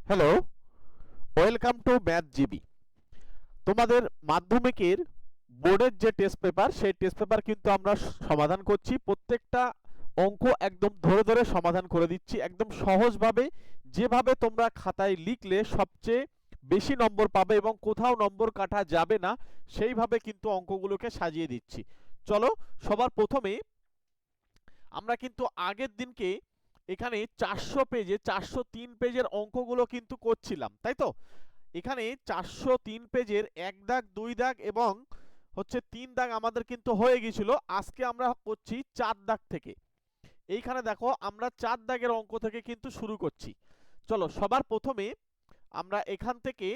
Hello, welcome to math GB. তোমাদের মাধ্যমিকের বোর্ডের যে টেস্ট পেপার, সেই টেস্ট পেপার কিন্তু আমরা সমাধান করছি। প্রত্যেকটা অঙ্ক একদম ধরে ধরে সমাধান করে দিচ্ছি, একদম সহজভাবে। যেভাবে তোমরা খাতায় লিখলে সবচেয়ে বেশি নম্বর পাবে এবং কোথাও নম্বর কাটা যাবে না, সেইভাবে কিন্তু অঙ্কগুলোকে সাজিয়ে দিচ্ছি। চলো, সবার প্রথমে আমরা কিন্তু আগের দিনকে এখানে 400 পেজে 403 পেজের অঙ্কগুলো কিন্তু করছিলাম, তাই তো? এখানে 403 পেজের 1 দাগ 2 দাগ এবং হচ্ছে 3 দাগ আমাদের কিন্তু হয়ে গিয়েছিল। আজকে আমরা করছি 4 দাগ থেকে। এইখানে দেখো, আমরা 4 দাগের অঙ্ক থেকে কিন্তু শুরু করছি। চলো, সবার প্রথমে আমরা এখান থেকে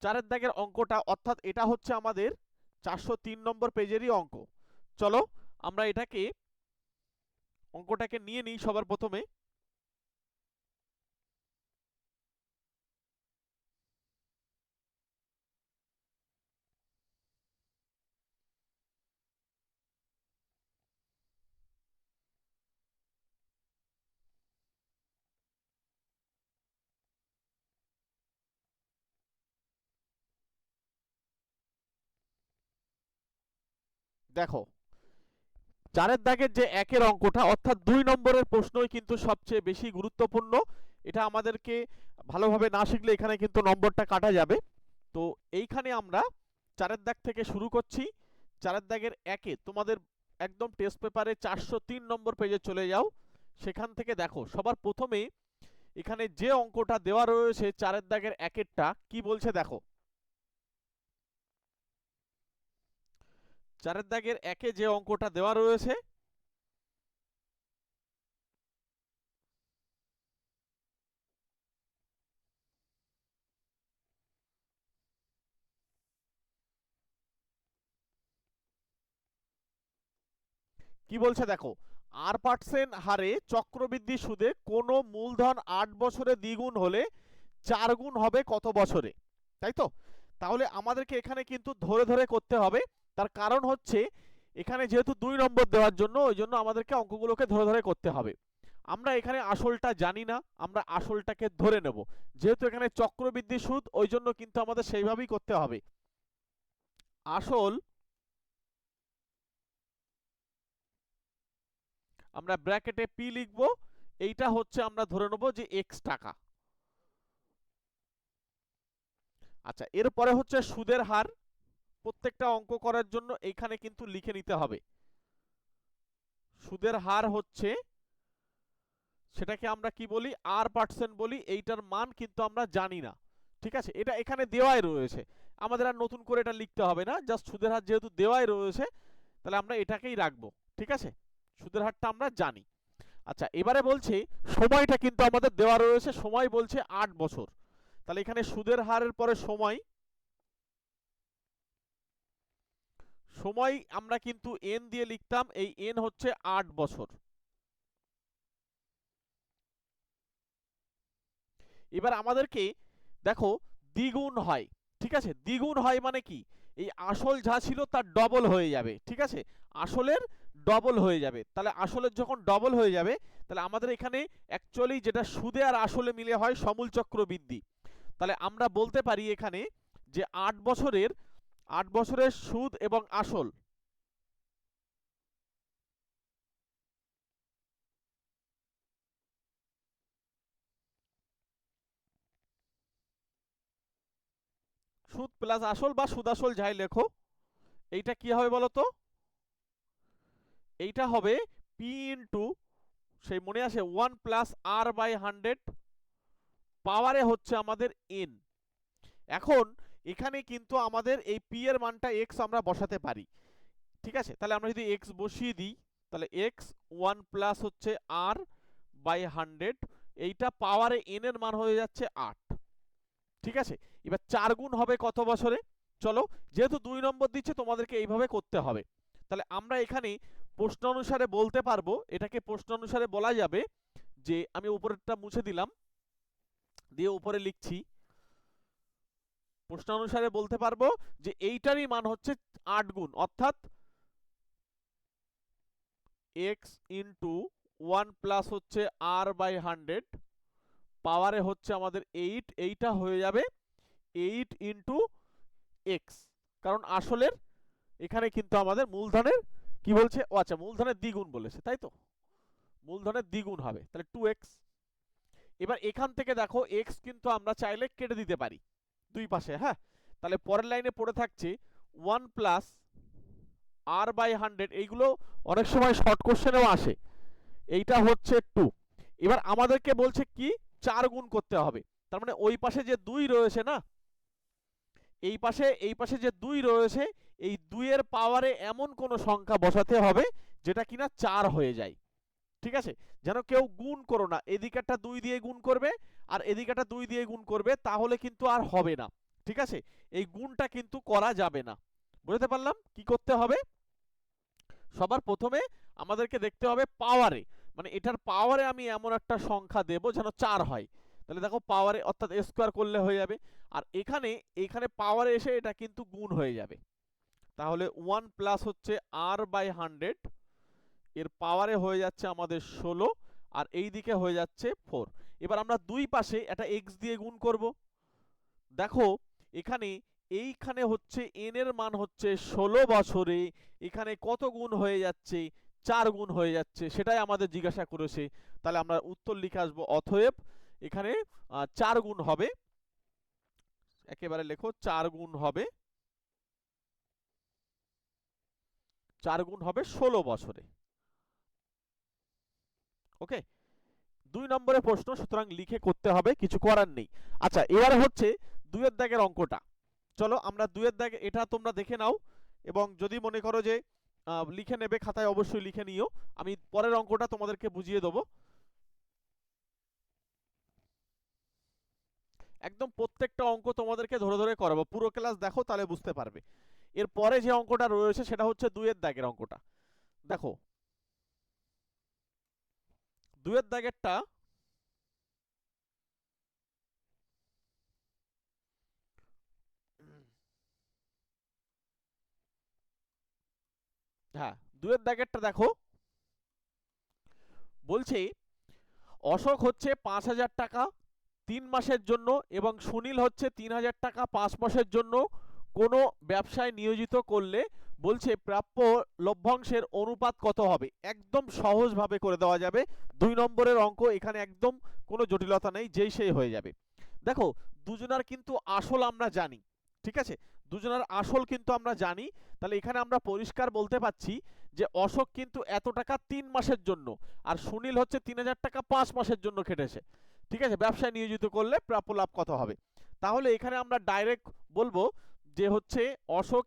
4 দাগের অঙ্কটা, অর্থাৎ এটা হচ্ছে আমাদের 403 নম্বর পেজেরই অঙ্ক। চলো, আমরা অঙ্কটাকে নিয়ে নিই সবার প্রথমে। দেখো, 4 দাগের যে 1-এর অঙ্কটা, অর্থাৎ 2 নম্বরের প্রশ্নই কিন্তু সবচেয়ে বেশি গুরুত্বপূর্ণ। এটা আমাদেরকে ভালোভাবে না শিখলে এখানে কিন্তু নম্বরটা কাটা যাবে। তো এইখানে আমরা 4 দাগ থেকে শুরু করছি। 4 দাগের 1-এ তোমাদের একদম টেস্ট পেপারে 403 নম্বর পেজে চলে যাও। সেখান থেকে দেখো, সবার প্রথমে এখানে যে অঙ্কটা দেওয়া রয়েছে 4 দাগের 1-এরটা কি বলছে দেখো। 4 দাগের 1-এ যে অঙ্কটা দেওয়া রয়েছে, কি বলছে দেখো, R% হারে চক্রবৃদ্ধি সুদে কোনো মূলধন 8 বছরে দ্বিগুণ হলে 4 গুণ হবে কত বছরে? তাই তো? তাহলে আমাদেরকে এখানে কিন্তু ধরে ধরে করতে হবে। তার কারণ হচ্ছে, এখানে যেহেতু 2 নম্বর দেওয়ার জন্য, ওই জন্য আমাদেরকে অঙ্কগুলোকে ধরে ধরে করতে হবে। আমরা এখানে আসলটা জানি না, আমরা আসলটাকে ধরে নেব। যেহেতু এখানে চক্রবৃদ্ধি সুদ, ওই জন্য কিন্তু আমাদের সেইভাবেই করতে হবে। আসল আমরা ব্র্যাকেটে পি লিখব। এইটা হচ্ছে আমরা ধরে নেব যে এক্স টাকা। আচ্ছা, এরপরে হচ্ছে সুদের হার। প্রত্যেকটা অঙ্ক করার জন্য এইখানে কিন্তু লিখে নিতে হবে। সুদের হার হচ্ছে, সেটাকে আমরা কি বলি, R% বলি। এইটার মান কিন্তু আমরা জানি না, ঠিক আছে? এটা এখানে দেওয়াই রয়েছে, আমাদের আর নতুন করে এটা লিখতে হবে না। জাস্ট সুদের হার যেহেতু দেওয়াই রয়েছে, তাহলে আমরা এটাকেই রাখবো, ঠিক আছে? সুদের হারটা আমরা জানি। আচ্ছা, এবারে বলছে সময়টা কিন্তু আমাদের দেওয়া রয়েছে, সময় বলছে 8 বছর। তাহলে এখানে সুদের হারের পরে সময়, সময় আমরা কিন্তু এন দিয়ে লিখতাম, এই এন হচ্ছে 8 বছর। এবার আমাদেরকে দেখো, দ্বিগুণ হয়, ঠিক আছে? দ্বিগুণ হয় মানে কি, এই আসল যা ছিল তার ডবল হয়ে যাবে, ঠিক আছে? আসলের ডবল হয়ে যাবে। তাহলে আসলের যখন ডবল হয়ে যাবে, তাহলে আমাদের এখানে অ্যাকচুয়ালি যেটা সুদে আর আসলে মিলে হয় সমূল চক্রবৃদ্ধি। তাহলে আমরা বলতে পারি এখানে যে 8 বছরের সুদ এবং আসল, সুদ প্লাস আসল বা সুদ আসল যাই লেখো, এইটা কি হবে বলো তো? এইটা হবে পি ইন্টু, সেই মনে আছে, 1 + R/100, পাওয়ারে হচ্ছে আমাদের এন। এখন এখানে কিন্তু আমাদের এই পি এর মানটা এক্স আমরা বসাতে পারি, ঠিক আছে? তাহলে আমরা যদি এক্স বসিয়ে দিই, তাহলে এক্স 1 + হচ্ছে R/100, এইটা পাওয়ারে এন এর মান হয়ে যাচ্ছে 8, ঠিক আছে? এবার 4 গুণ হবে কত বছরে? চলো, যেহেতু 2 নম্বর দিচ্ছে, তোমাদেরকে এইভাবে করতে হবে। তাহলে আমরা এখানে প্রশ্ন অনুসারে বলতে পারবো, এটাকে প্রশ্ন অনুসারে বলা যাবে যে, আমি উপরেরটা মুছে দিলাম, দিয়ে উপরে লিখছি, প্রশ্ন অনুসারে বলতে পারবো যে এইটারই মান হচ্ছে 8 গুণ, অর্থাৎ এক্স ইন্টু 1 + হচ্ছে R/100 পাওয়ারে হচ্ছে আমাদের 8, এইটা হয়ে যাবে 8 ইন্টু এক্স, কারণ আসলের এখানে কিন্তু আমাদের মূলধনের কি বলছে, ও আচ্ছা মূলধনের দ্বিগুণ বলেছে, তাই তো, মূলধনের দ্বিগুণ হবে, তাহলে 2x। এবার এখান থেকে দেখো এক্স কিন্তু আমরা চাইলে কেটে দিতে পারি দুই পাশে, হ্যাঁ, তাহলে পরের লাইনে পড়ে থাকছে 1 প্লাস আর বাই 100, এইগুলো অনেক সময় শর্ট কোশ্চেনেও আসে, এইটা হচ্ছে 2। এবার আমাদেরকে বলছে কি 4 গুণ করতে হবে, তার মানে ওই পাশে যে 2 রয়েছে না, এই পাশে যে 2 রয়েছে, এই 2 এর পাওয়ারে এমন কোন সংখ্যা বসাতে হবে যেটা কিনা 4 হয়ে যায়, ঠিক আছে, যেন কেউ গুণ করো না, এদিকেরটা 2 দিয়ে গুণ করবে আর এদিকেরটা 2 দিয়ে গুণ করবে, তাহলে কিন্তু আর হবে না, ঠিক আছে, এই গুণটা কিন্তু করা যাবে না। বুঝতে পারলাম কি করতে হবে? সবার প্রথমে আমাদেরকে দেখতে হবে পাওয়ারে, মানে এটার পাওয়ারে আমি এমন একটা সংখ্যা দেব যেন 4 হয়, তাহলে দেখো পাওয়ারে অর্থাৎ স্কোয়ার করলে হয়ে যাবে, আর এখানে পাওয়ারে এসে এটা কিন্তু গুণ হয়ে যাবে, তাহলে 1 প্লাস হচ্ছে আর বাই 100, এর পাওয়ারে হয়ে যাচ্ছে আমাদের 16, আর এই দিকে হয়ে যাচ্ছে 4। এবার আমরা দুই পাশে একটা এক্স দিয়ে গুণ করব, দেখো এইখানে হচ্ছে এন এর মান হচ্ছে 16 বছরে, এখানে কত গুণ হয়ে যাচ্ছে, 4 গুণ হয়ে যাচ্ছে, সেটাই আমাদের জিজ্ঞাসা করেছে, তাহলে আমরা উত্তর লিখে আসবো অতএব এখানে 4 গুণ হবে, একেবারে লেখো 4 গুণ হবে, 4 গুণ হবে 16 বছরে। ওকে, 2 নম্বরের প্রশ্ন, সুতরাং লিখে করতে হবে, কিছু করার নেই। আচ্ছা এবারে হচ্ছে 2 এর দাগের অঙ্কটা, চলো আমরা 2 এর দাগে, এটা তোমরা দেখে নাও, এবং যদি মনে করো যে লিখে নেবে খাতায় অবশ্যই লিখে নিও, আমি পরের অঙ্কটা তোমাদেরকে বুঝিয়ে দেবো, একদম প্রত্যেকটা অঙ্ক তোমাদেরকে ধরে ধরে করাবো, পুরো ক্লাস দেখো তাহলে বুঝতে পারবে। এর পরে যে অঙ্কটা রয়েছে সেটা হচ্ছে 2 এর দাগের অঙ্কটা, দেখো 2 এর দাগেরটা হ্যাঁ 2 এর দাগেরটা দেখো, বলছে অশোক হচ্ছে 5,000 টাকা 3 মাসের জন্য এবং সুনীল হচ্ছে 3,000 টাকা 5 মাসের জন্য কোনো ব্যবসায় নিয়োজিত করলে বলছে প্রাপ্য লভ্যাংশের অনুপাত কত হবে। একদম সহজভাবে করে দেওয়া যাবে, 2 নম্বরের অঙ্ক, এখানে একদম কোনো জটিলতা নেই, যেই সেই হয়ে যাবে। দেখো দুজনার কিন্তু আসল আমরা জানি, ঠিক আছে, দুজনার আসল কিন্তু আমরা জানি, তাহলে এখানে আমরা পরিষ্কার বলতে পাচ্ছি যে অশোক কিন্তু এত টাকা 3 মাসের জন্য, আর সুনীল হচ্ছে 3,000 টাকা 5 মাসের জন্য খেটেছে, ঠিক আছে, ব্যবসায় নিয়োজিত করলে প্রাপ্য লাভ কত হবে। তাহলে এখানে আমরা ডাইরেক্ট বলবো যে হচ্ছে অশোক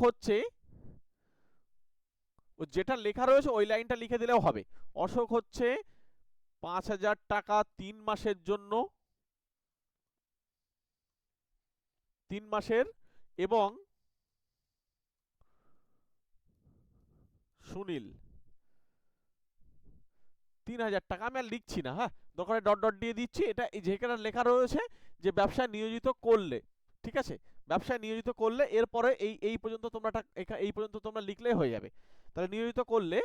হচ্ছে যেটা লেখা রয়েছে ওই লাইনটা লিখে দিলেও হবে, অশোক হচ্ছে 5,000 টাকা 3 মাসের জন্য, 3 মাসের, এবং সুনীল 3,000 টাকা, আমি আর লিখছি না, হ্যাঁ দরকার ডট ডট দিয়ে দিচ্ছি, এটা যেখানে লেখা রয়েছে যে ব্যবসায় নিয়োজিত করলে, ঠিক আছে, ব্যবসায় নিয়োজিত করলে, এরপরে এই পর্যন্ত তোমরা এই পর্যন্ত তোমরা লিখলেই হয়ে যাবে। তাহলে নিয়োজিত করলে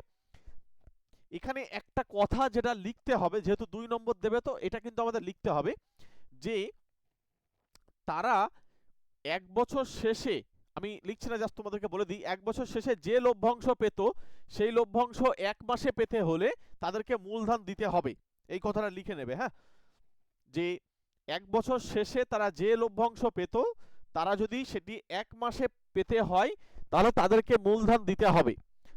এখানে একটা কথা যেটা লিখতে হবে, যেহেতু 2 নম্বর দেবে তো এটা কিন্তু আমাদের লিখতে হবে যে তারা 1 বছর শেষে, আমি লিখছি না জাস্ট তোমাদেরকে বলে দিই, 1 বছর শেষে যে লভ্যাংশ পেত সেই লভ্যাংশ 1 মাসে পেতে হলে তাদেরকে মূলধন দিতে হবে, এই কথাটা লিখে নেবে, হ্যাঁ, যে 1 বছর শেষে তারা যে লভ্যাংশ পেত, তারা যদি সেটি 1 মাসে পেতে হয় তাহলে তাদেরকে মূলধন দিতে হবে।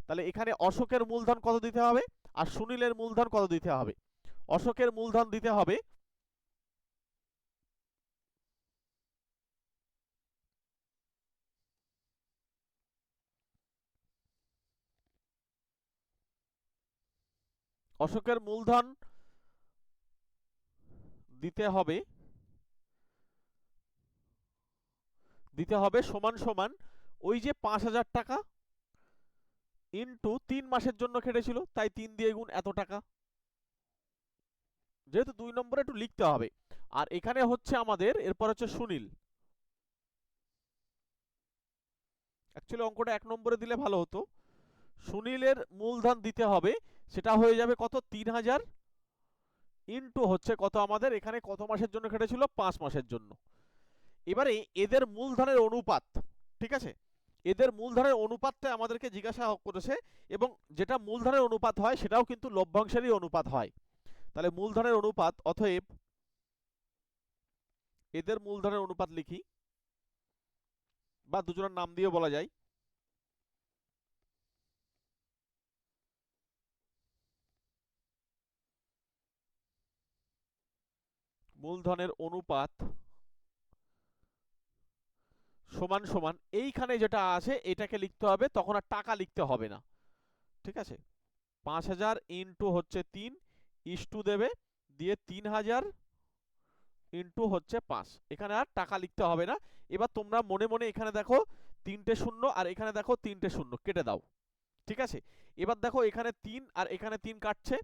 তাহলে এখানে অশোকের মূলধন কত দিতে হবে আর সুনীলের মূলধন কত দিতে হবে। অশোকের মূলধন দিতে হবে অশোকের মূলধন দিতে হবে সমান সমান ওই যে 5,000 টাকা ইন্টু 3 মাসের জন্য খেটেছিল, তাই 3 দিয়ে গুণ এত টাকা, যেহেতু 2 নম্বরে একটু লিখতে হবে। আর এখানে হচ্ছে আমাদের এরপর হচ্ছে সুনীল, অ্যাকচুয়ালি অঙ্কটা 1 নম্বরে দিলে ভালো হতো, সুনীলের মূলধন দিতে হবে, সেটা হয়ে যাবে কত, 3000 ইন্টু হচ্ছে কত, আমাদের এখানে কত মাসের জন্য কেটেছিল, 5 মাসের জন্য। এবারে এদের মূলধনের অনুপাত, ঠিক আছে, এদের মূলধনের অনুপাতটা আমাদেরকে জিজ্ঞাসা করেছে, এবং যেটা মূলধনের অনুপাত হয় সেটাও কিন্তু লভ্যাংশেরই অনুপাত হয়। তাহলে মূলধনের অনুপাত, অতএব এদের মূলধনের অনুপাত লিখি, বা দুজনের নাম দিয়ে বলা যায়। মূলধনের অনুপাত সমান সমান এইখানে যেটা আছে এটাকে লিখতে হবে, তখন আর টাকা লিখতে হবে না, ঠিক আছে। 5000 ইন্টু হচ্ছে 3 ইস্টু দেবে, দিয়ে 3000 ইন্টু হচ্ছে 5, এখানে আর টাকা লিখতে হবে না। এবার তোমরা মনে মনে এখানে দেখো 3টে শূন্য আর এখানে দেখো 3টে শূন্য, কেটে দাও, ঠিক আছে। এবার দেখো এখানে 3 আর এখানে 3 কাটছে,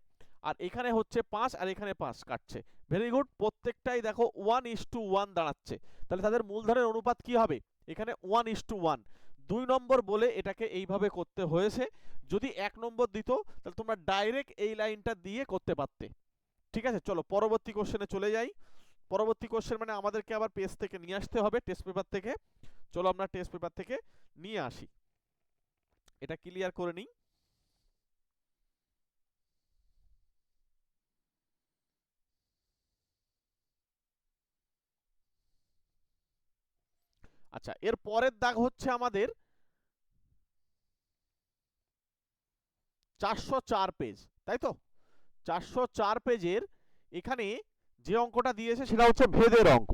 আর এখানে হচ্ছে 5 আর এখানে 5 কাটছে। ভেরি গুড, প্রত্যেকটাই দেখো 1:1 দাঁড়াচ্ছে। তাহলে তাদের মূলধনের অনুপাত কি হবে, এখানে 1:1। 2 নম্বর বলে এটাকে এইভাবে করতে হয়েছে। যদি 1 নম্বর দিত তাহলে তোমরা ডাইরেক্ট এই লাইনটা দিয়ে করতে পারতে, ঠিক আছে। চলো পরবর্তী কোশ্চেনে চলে যাই। পরবর্তী কোশ্চেন মানে আমাদেরকে আবার পেজ থেকে নিয়ে আসতে হবে, টেস্ট পেপার থেকে। চলো আমরা টেস্ট পেপার থেকে নিয়ে আসি, এটা ক্লিয়ার করে নিই। আচ্ছা, এর পরের দাগ হচ্ছে আমাদের 404 পেজ, তাই তো। 404 পেজের এখানে যে অঙ্কটা দিয়েছে সেটা হচ্ছে ভেদের অঙ্ক।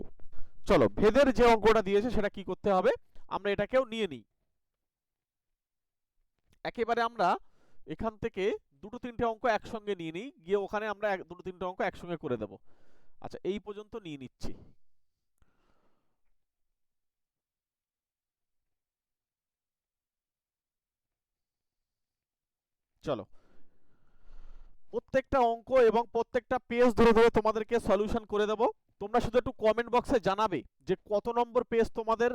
চলো ভেদের যে অঙ্কটা দিয়েছে সেটা কি করতে হবে, আমরা এটাকেও নিয়ে নিই। একেবারে আমরা এখান থেকে দুটো তিনটে অঙ্ক একসঙ্গে নিয়ে নিই, গিয়ে ওখানে আমরা দুটো তিনটে অঙ্ক একসঙ্গে করে দেব। আচ্ছা, এই পর্যন্ত নিয়ে নিচ্ছি। চলো প্রত্যেকটা অঙ্ক এবং প্রত্যেকটা পেজ ধরে ধরে তোমাদেরকে সলিউশন করে দেব। তোমরা শুধু একটু কমেন্ট বক্সে জানাবে যে কত নম্বর পেজ তোমাদের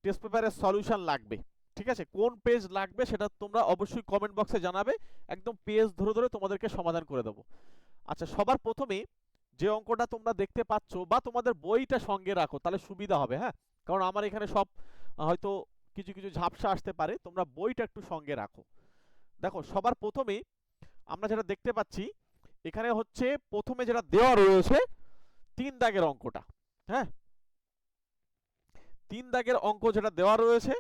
টেস্ট পেপারের সলিউশন লাগবে, ঠিক আছে। কোন পেজ লাগবে সেটা তোমরা অবশ্যই কমেন্ট বক্সে জানাবে, একদম পেজ ধরে ধরে তোমাদেরকে সমাধান করে দেব। আচ্ছা, সবার প্রথমে যে অঙ্কটা তোমরা দেখতে পাচ্ছ, বা তোমাদের বইটা সঙ্গে রাখো তাহলে সুবিধা হবে, হ্যাঁ, কারণ আমার এখানে সব হয়তো কিছু কিছু ঝাপসা আসতে পারে, তোমরা বইটা একটু সঙ্গে রাখো। দেখো সবার প্রথমে আমরা যেটা দেখতে পাচ্ছি, এখানে হচ্ছে প্রথমে যেটা দেওয়া রয়েছে 3 দাগের অঙ্কটা, হ্যাঁ, 3 দাগের অঙ্ক যেটা দেওয়া রয়েছে,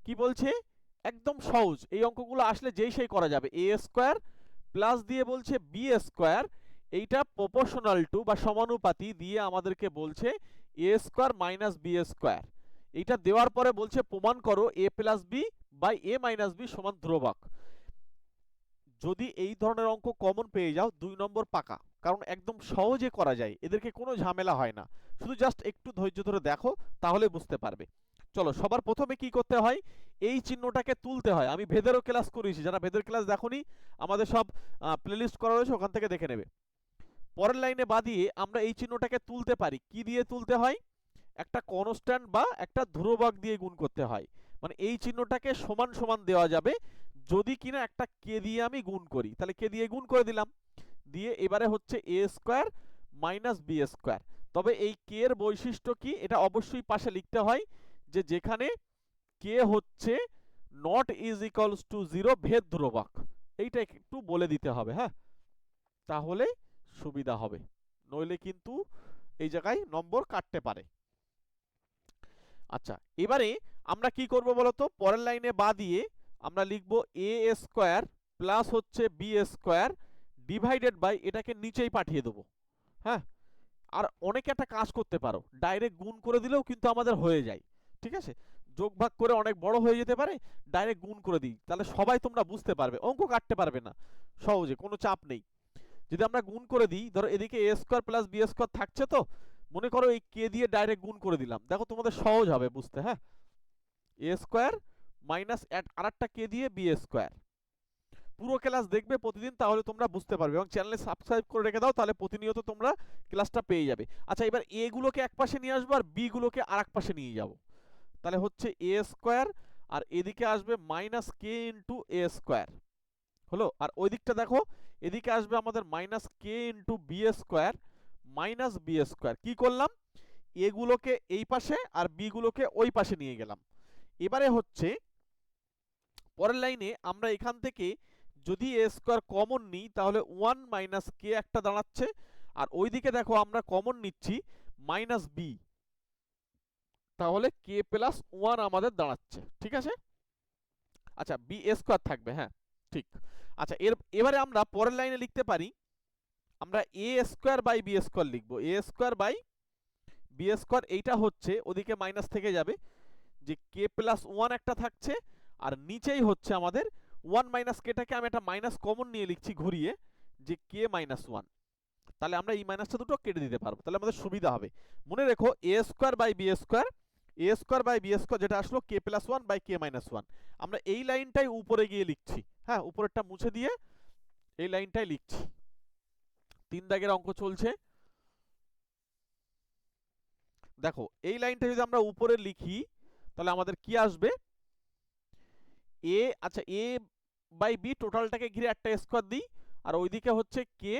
কি বলছে, একদম সহজ, এই অঙ্কগুলো আসলে যেই সেই করা যাবে। এ স্কোয়ার প্লাস দিয়ে বলছে বি স্কোয়ার, এইটা প্রপোর্শনাল টু বা সমানুপাতি দিয়ে আমাদেরকে বলছে A square minus B square. এইটা দেওয়ার পরে বলছে প্রমাণ করো A plus B by A minus B সমান ধ্রুবক। যদি এই ধরনের অঙ্ক কমন পেয়ে যাও 2 নম্বর পাকা, কারণ একদম সহজে করা যায়, এদেরকে কোনো ঝামেলা হয় না। শুধু জাস্ট একটু ধৈর্য ধরে দেখো, তাহলে বুঝতে পারবে। চলো সবার প্রথমে কি করতে হয়, এই চিহ্নটাকে তুলতে হয়। আমি ভেদেরও ক্লাস করেছি, যারা ভেদের ক্লাস দেখোনি আমাদের সব প্লেলিস্ট করা রয়েছে, ওখান থেকে দেখে নেবে। পরের লাইনে বাদিয়ে আমরা এই চিহ্নটাকে তুলতে পারি, কি দিয়ে তুলতে হয়, একটা কনস্ট্যান্ট বা একটা ধ্রুবক দিয়ে গুণ করতে হয়। মানে এই চিহ্নটাকে সমান সমান দেওয়া যাবে যদি কিনা একটা কে দিয়ে আমি গুণ করি, তাহলে কে দিয়ে গুণ করে দিলাম, দিয়ে এবারে হচ্ছে এ স্কোয়ার মাইনাস বি স্কোয়ার। তবে এই কে এর বৈশিষ্ট্য কি, এটা অবশ্যই পাশে লিখতে হয়, যে যেখানে কে হচ্ছে নট ইজ ইকুয়ালস টু 0 ভেদ ধ্রুবক, এইটা একটু বলে দিতে হবে, হ্যাঁ, তাহলে সুবিধা হবে, নইলে কিন্তু এই জায়গায় নম্বর কাটতে পারে। আচ্ছা, এবারে আমরা কি করব বলতো, পরের লাইনে বা দিয়ে আমরা লিখব এ স্কোয়ার প্লাস হচ্ছে বি স্কোয়ার ডিভাইডেড বাই, এটাকে নিচেই পাঠিয়ে দেবো, হ্যাঁ। আর অনেকে একটা কাজ করতে পারো, ডাইরেক্ট গুণ করে দিলেও কিন্তু আমাদের হয়ে যায়, ঠিক আছে। যোগ ভাগ করে অনেক বড় হয়ে যেতে পারে, ডাইরেক্ট গুণ করে দিই, তাহলে সবাই তোমরা বুঝতে পারবে, অঙ্ক কাটতে পারবে না সহজে, কোনো চাপ নেই। যদি আমরা গুণ করে দিই, ধরো এদিকে এ স্কোয়ার প্লাস বি স্কোয়ার থাকছে, তো মনে করো এই কে দিয়ে ডাইরেক্ট গুণ করে দিলাম, দেখো তোমাদের সহজ হবে বুঝতে, হ্যাঁ। এ স্কোয়ার মাইনাস আরেকটা কে দিয়ে বি স্কোয়ার। পুরো ক্লাস দেখবে প্রতিদিন, তাহলে তোমরা বুঝতে পারবে, এবং চ্যানেলে সাবস্ক্রাইব করে রেখে দাও, তাহলে প্রতিনিয়ত তোমরা ক্লাসটা পেয়ে যাবে। আচ্ছা, এবার এ গুলোকে এক পাশে নিয়ে আসবো আর বি গুলোকে আর এক পাশে নিয়ে যাব, তাহলে হচ্ছে এ স্কোয়ার আর এদিকে আসবে minus K into A square হলো। আর ওই দিকটা দেখো, এদিকে আসবে আমাদের minus K into B square minus B square. কি করলাম, এগুলোকে এই পাশে আর বি গুলোকে ওই পাশে নিয়ে গেলাম। এবারে হচ্ছে পরের লাইনে আমরা এখান থেকে যদি এ স্কোয়ার কমন নিই তাহলে 1 মাইনাস কে একটা দাঁড়াচ্ছে, আর ওইদিকে দেখো আমরা কমন নিচ্ছি মাইনাস বি, তাহলে কে প্লাস 1 আমাদের দাঁড়াচ্ছে। ঠিক আছে, আচ্ছা বি স্কোয়ার থাকবে, হ্যাঁ ঠিক। আচ্ছা এবারে আমরা পরের লাইনে লিখতে পারি, আমরা এ স্কোয়ার বাই বি স্কোয়ার লিখবো। এ স্কোয়ার বাই বি স্কোয়ার, এইটা হচ্ছে ওদিকে মাইনাস থেকে যাবে, যে কে প্লাস 1 একটা থাকছে, আর নিচেই হচ্ছে আমাদের 1 মাইনাস কেটাকে আমি একটা মাইনাস কমন নিয়ে লিখছি ঘুরিয়ে, যে কে মাইনাস 1। তাহলে আমরা এই মাইনাসটা দুটো কেটে দিতে পারবো, তাহলে আমাদের সুবিধা হবে। মনে রেখো A square by B square, A square by B square যেটা আসলো K plus 1 by K minus 1, আমরা এই লাইনটাই উপরে গিয়ে লিখছি। হ্যাঁ, উপরেরটা মুছে দিয়ে এই লাইনটাই লিখছি। 3 দাগের অঙ্ক চলছে, দেখো এই লাইনটা যদি আমরা উপরে লিখি তাহলে আমাদের কি আসবে, এ, আচ্ছা এ বাই বি টোটালটাকে ঘিরে একটা স্কোয়ার দিই, আর ওইদিকে হচ্ছে কে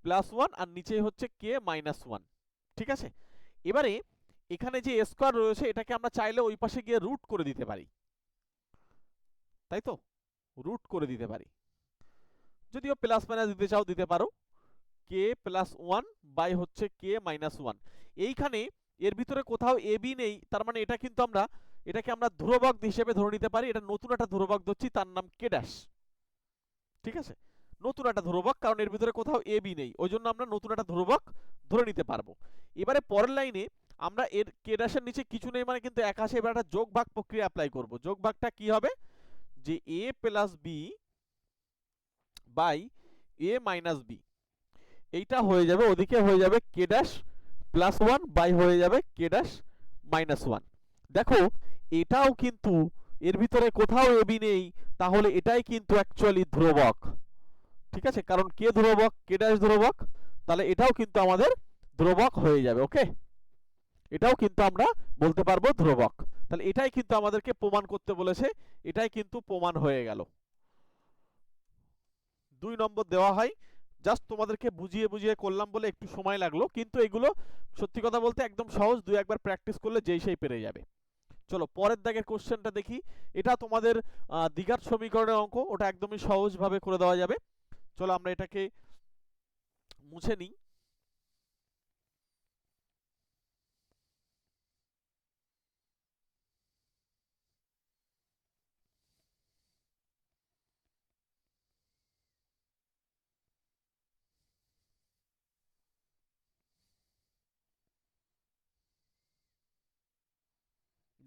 প্লাস 1 আর নিচে হচ্ছে কে মাইনাস 1। ঠিক আছে, এবারে এখানে যে স্কোয়ার রয়েছে এটাকে আমরা চাইলে ওই পাশে গিয়ে রুট করে দিতে পারি, তাই তো, রুট করে দিতে পারি। যদিও প্লাস মাইনাস দিতে চাও দিতে পারো, কে প্লাস 1 বাই হচ্ছে কে মাইনাস 1। এইখানে এর ভিতরে কোথাও এ বি নেই, তার মানে এটা কিন্তু আমরা এটাকে আমরা ধ্রুবক হিসেবে ধরে নিতে পারি। এটা নতুন একটা ধ্রুবক ধরছি, তার নাম কে ড্যাশ। ঠিক আছে, নতুন একটা ধ্রুবক, কারণ এর ভিতরে কোথাও এ বি নেই, ওই জন্য আমরা নতুন একটা ধ্রুবক ধরে নিতে পারবো। এবারে পরের লাইনে আমরা এর কে ড্যাশের নিচে কিছু নেই মানে কিন্তু এক আসে, এবার একটা যোগ ভাগ প্রক্রিয়া অ্যাপ্লাই করব। যোগ ভাগটা কি হবে, যে A plus B by A minus B, এইটা হয়ে যাবে, ওদিকে হয়ে যাবে কে ড্যাশ প্লাস 1 বাই হয়ে যাবে কে ড্যাশ মাইনাস 1। দেখো এটাও কিন্তু এর ভিতরে কোথাও এবি নেই, তাহলে এটাই কিন্তু অ্যাকচুয়ালি ধ্রুবক। ঠিক আছে, কারণ কে ধ্রুবক, কে ড্যাশ ধ্রুবক, তাহলে এটাও কিন্তু আমাদের ধ্রুবক হয়ে যাবে। ওকে, এটাও কিন্তু আমরা বলতে পারবো ধ্রুবক। তাহলে এটাই কিন্তু আমাদেরকে প্রমাণ করতে বলেছে, এটাই কিন্তু প্রমাণ হয়ে গেল। 2 নম্বর দেওয়া হয়, জাস্ট তোমাদেরকে বুঝিয়ে বুঝিয়ে করলাম বলে একটু সময় লাগলো, কিন্তু এগুলো সত্যি কথা বলতে একদম সহজ, 2-1 বার প্র্যাকটিস করলে যেই সেই পেরে যাবে। চলো পরের দাগের কোশ্চেনটা দেখি। এটা তোমাদের দ্বিঘাত সমীকরণের অঙ্ক, ওটা একদমই সহজভাবে করে দেওয়া যাবে। চলো আমরা এটাকে মুছে নিই।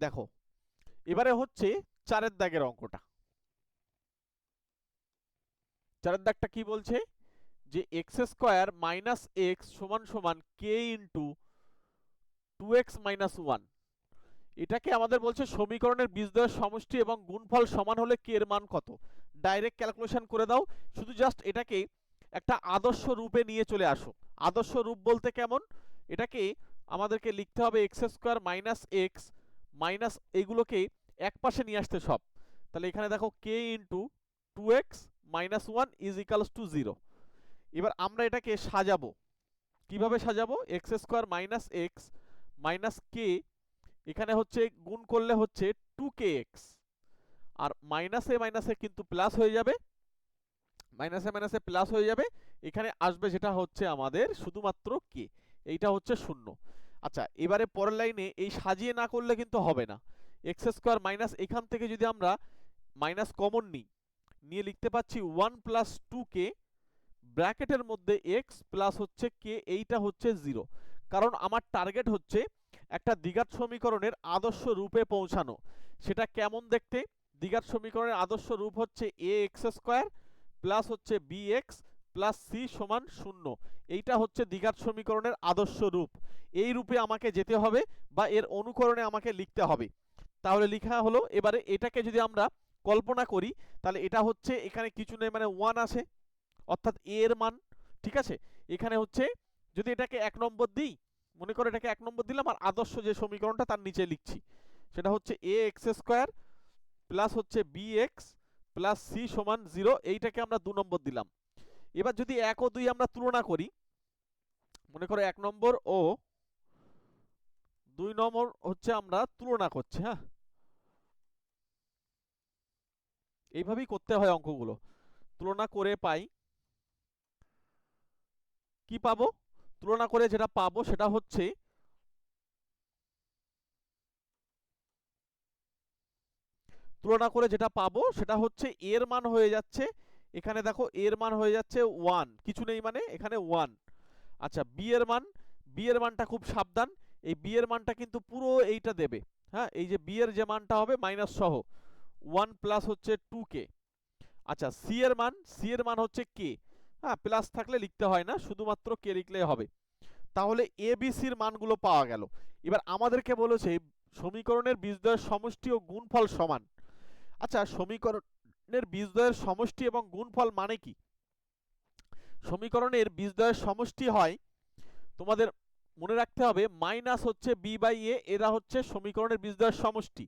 দেখো এবারে হচ্ছে 4 দাগের অঙ্কটা। 4 দাগটা কি বলছে, যে এক্স স্কোয়ার মাইনাস এক্স সমান সমান কে ইন্টু 2x মাইনাস 1, এটাকে আমাদের বলছে সমীকরণের বীজদ্বয়ের সমষ্টি এবং গুণফল সমান হলে কে এর মান কত। ডাইরেক্ট ক্যালকুলেশন করে দাও, শুধু জাস্ট এটাকে একটা আদর্শ রূপে নিয়ে চলে আসো। আদর্শ রূপ বলতে কেমন, এটাকে আমাদেরকে লিখতে হবে X square minus X minus, এইগুলোকে এক পাশে নিয়ে আসতে সব। তাহলে এখানে দেখো K into 2x minus 1 is equals to 0। এবার আমরা এটাকে সাজাবো, কিভাবে সাজাবো, X square minus X minus K, এখানে হচ্ছে গুণ করলে হচ্ছে 2kx, আর মাইনাসে মাইনাসে কিন্তু প্লাস হয়ে যাবে, মাইনাসে মাইনাসে প্লাস হয়ে যাবে, এখানে আসবে যেটা হচ্ছে আমাদের শুধুমাত্র কে, এইটা হচ্ছে 0। আচ্ছা এবারে পরের লাইনে এই সাজিয়ে না করলে কিন্তু হবে না। এক্স স্কোয়ার মাইনাস, এখান থেকে যদি আমরা মাইনাস কমন নিই, নিয়ে লিখতে পাচ্ছি 1 প্লাস 2k ব্র্যাকেটের মধ্যে x প্লাস হচ্ছে k, এইটা হচ্ছে 0। কারণ আমার টার্গেট হচ্ছে একটা দ্বিঘাত সমীকরণের আদর্শ রূপে পৌঁছানো। সেটা কেমন দেখতে, দ্বিঘাত সমীকরণের আদর্শ রূপ হচ্ছে ax স্কোয়ার প্লাস হচ্ছে bx প্লাস c সমান 0, এইটা হচ্ছে দ্বিঘাত সমীকরণের আদর্শ রূপ। এই রূপে আমাকে যেতে হবে বা এর অনুকরণে আমাকে লিখতে হবে। তাহলে লেখা হলো, এবারে এটাকে যদি আমরা কল্পনা করি তাহলে এটা হচ্ছে এখানে কিছু নেই মানে 1 আছে, অর্থাৎ এ এর মান। ঠিক আছে, এখানে হচ্ছে যদি এটাকে 1 নম্বর দিই, মনে করো এটাকে 1 নম্বর দিলাম, আর আদর্শ যে সমীকরণটা তার নিচে লিখছি, সেটা হচ্ছে এ এক্স স্কোয়ার প্লাস হচ্ছে bx প্লাস c সমান 0, এইটাকে আমরা 2 নম্বর দিলাম। এবার যদি 1 ও 2 আমরা তুলনা করি, মনে করো 1 নম্বর ও 2 নম্বর হচ্ছে আমরা তুলনা করছি, হ্যাঁ, এইভাবেই করতে হয় অঙ্কগুলো। তুলনা করে পাই কি পাবো? তুলনা করে যেটা পাবো সেটা হচ্ছে এর মান হয়ে যাচ্ছে, এখানে দেখো এর মান হয়ে যাচ্ছে 1, কিছু নেই মানে এখানে 1। আচ্ছা বি এর মানটা খুব সাবধান, এই বি এর মানটা কিন্তু পুরো এইটা দেবে, হ্যাঁ, এই যে বি এর যে মানটা হবে মাইনাস সহ 1 প্লাস হচ্ছে 2k। আচ্ছা সি এর মান হচ্ছে কে, হ্যাঁ, প্লাস থাকলে লিখতে হয় না, শুধুমাত্র কে লিখলেই হবে। তাহলে এ বি সির মানগুলো পাওয়া গেল। এবার আমাদেরকে বলেছে সমীকরণের বীজদ্বয়ের সমষ্টি ও গুণফল সমান। আচ্ছা সমীকরণের বীজদ্বয়ের সমষ্টি এবং গুণফল মানে কি? সমীকরণের বীজদ্বয়ের সমষ্টি হয়, তোমাদের মনে রাখতে হবে মাইনাস হচ্ছে বি বাই এ, এরা হচ্ছে সমীকরণের বীজদ্বয়ের সমষ্টি,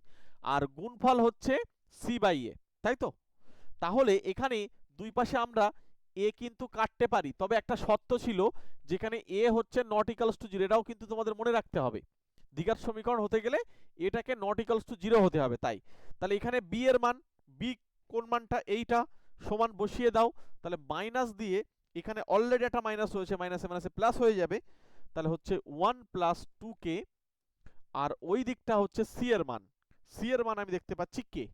আর গুণফল হচ্ছে সি বাই এ, তাই তো? তাহলে এখানে দুই পাশে আমরা এ কিন্তু কাটতে পারি, তবে একটা শর্ত ছিল, যেখানে এ হচ্ছে নট ইকালস টু 0, এটাও কিন্তু তোমাদের মনে রাখতে হবে। দ্বিঘাত সমীকরণ হতে গেলে এটাকে নট ইকালস টু 0 হতে হবে। তাহলে এখানে বি এর মান, বি কোন মানটা, এইটা সমান বসিয়ে দাও, তাহলে মাইনাস দিয়ে এখানে অলরেডি একটা মাইনাস হয়েছে, মাইনাসে মাইনাসে প্লাস হয়ে যাবে, তাহলে হচ্ছে 1 প্লাস 2k, আর ওই দিকটা হচ্ছে সি এর মান, আমি দেখতে পাচ্ছি কে,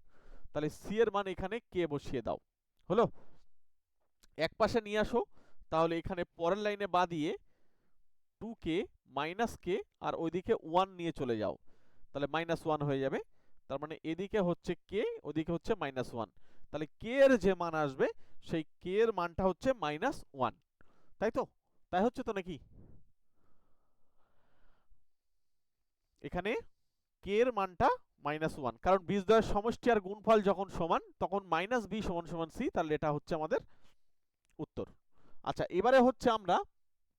তাহলে সি এর মান এখানে কে বসিয়ে দাও, হলো? এক পাশে নিয়ে আসো, তাহলে এখানে পরের লাইনে বা দিয়ে 2k মাইনাস কে, আর ওইদিকে 1 নিয়ে চলে যাও, তাহলে মাইনাস 1 হয়ে যাবে। তার মানে এদিকে হচ্ছে কে, ওদিকে হচ্ছে মাইনাস 1, তাহলে কে এর যে মান আসবে সেই কে এর মানটা হচ্ছে মাইনাস 1, তাই তো? তাই হচ্ছে তো নাকি? এখানে কে এর মানটা মাইনাস 1, কারণ বীজদ্বয়ের সমষ্টি আর গুণফল যখন সমান তখন মাইনাস বি সমান সমান সি, তাহলে এটা হচ্ছে আমাদের উত্তর। আচ্ছা এবারে হচ্ছে আমরা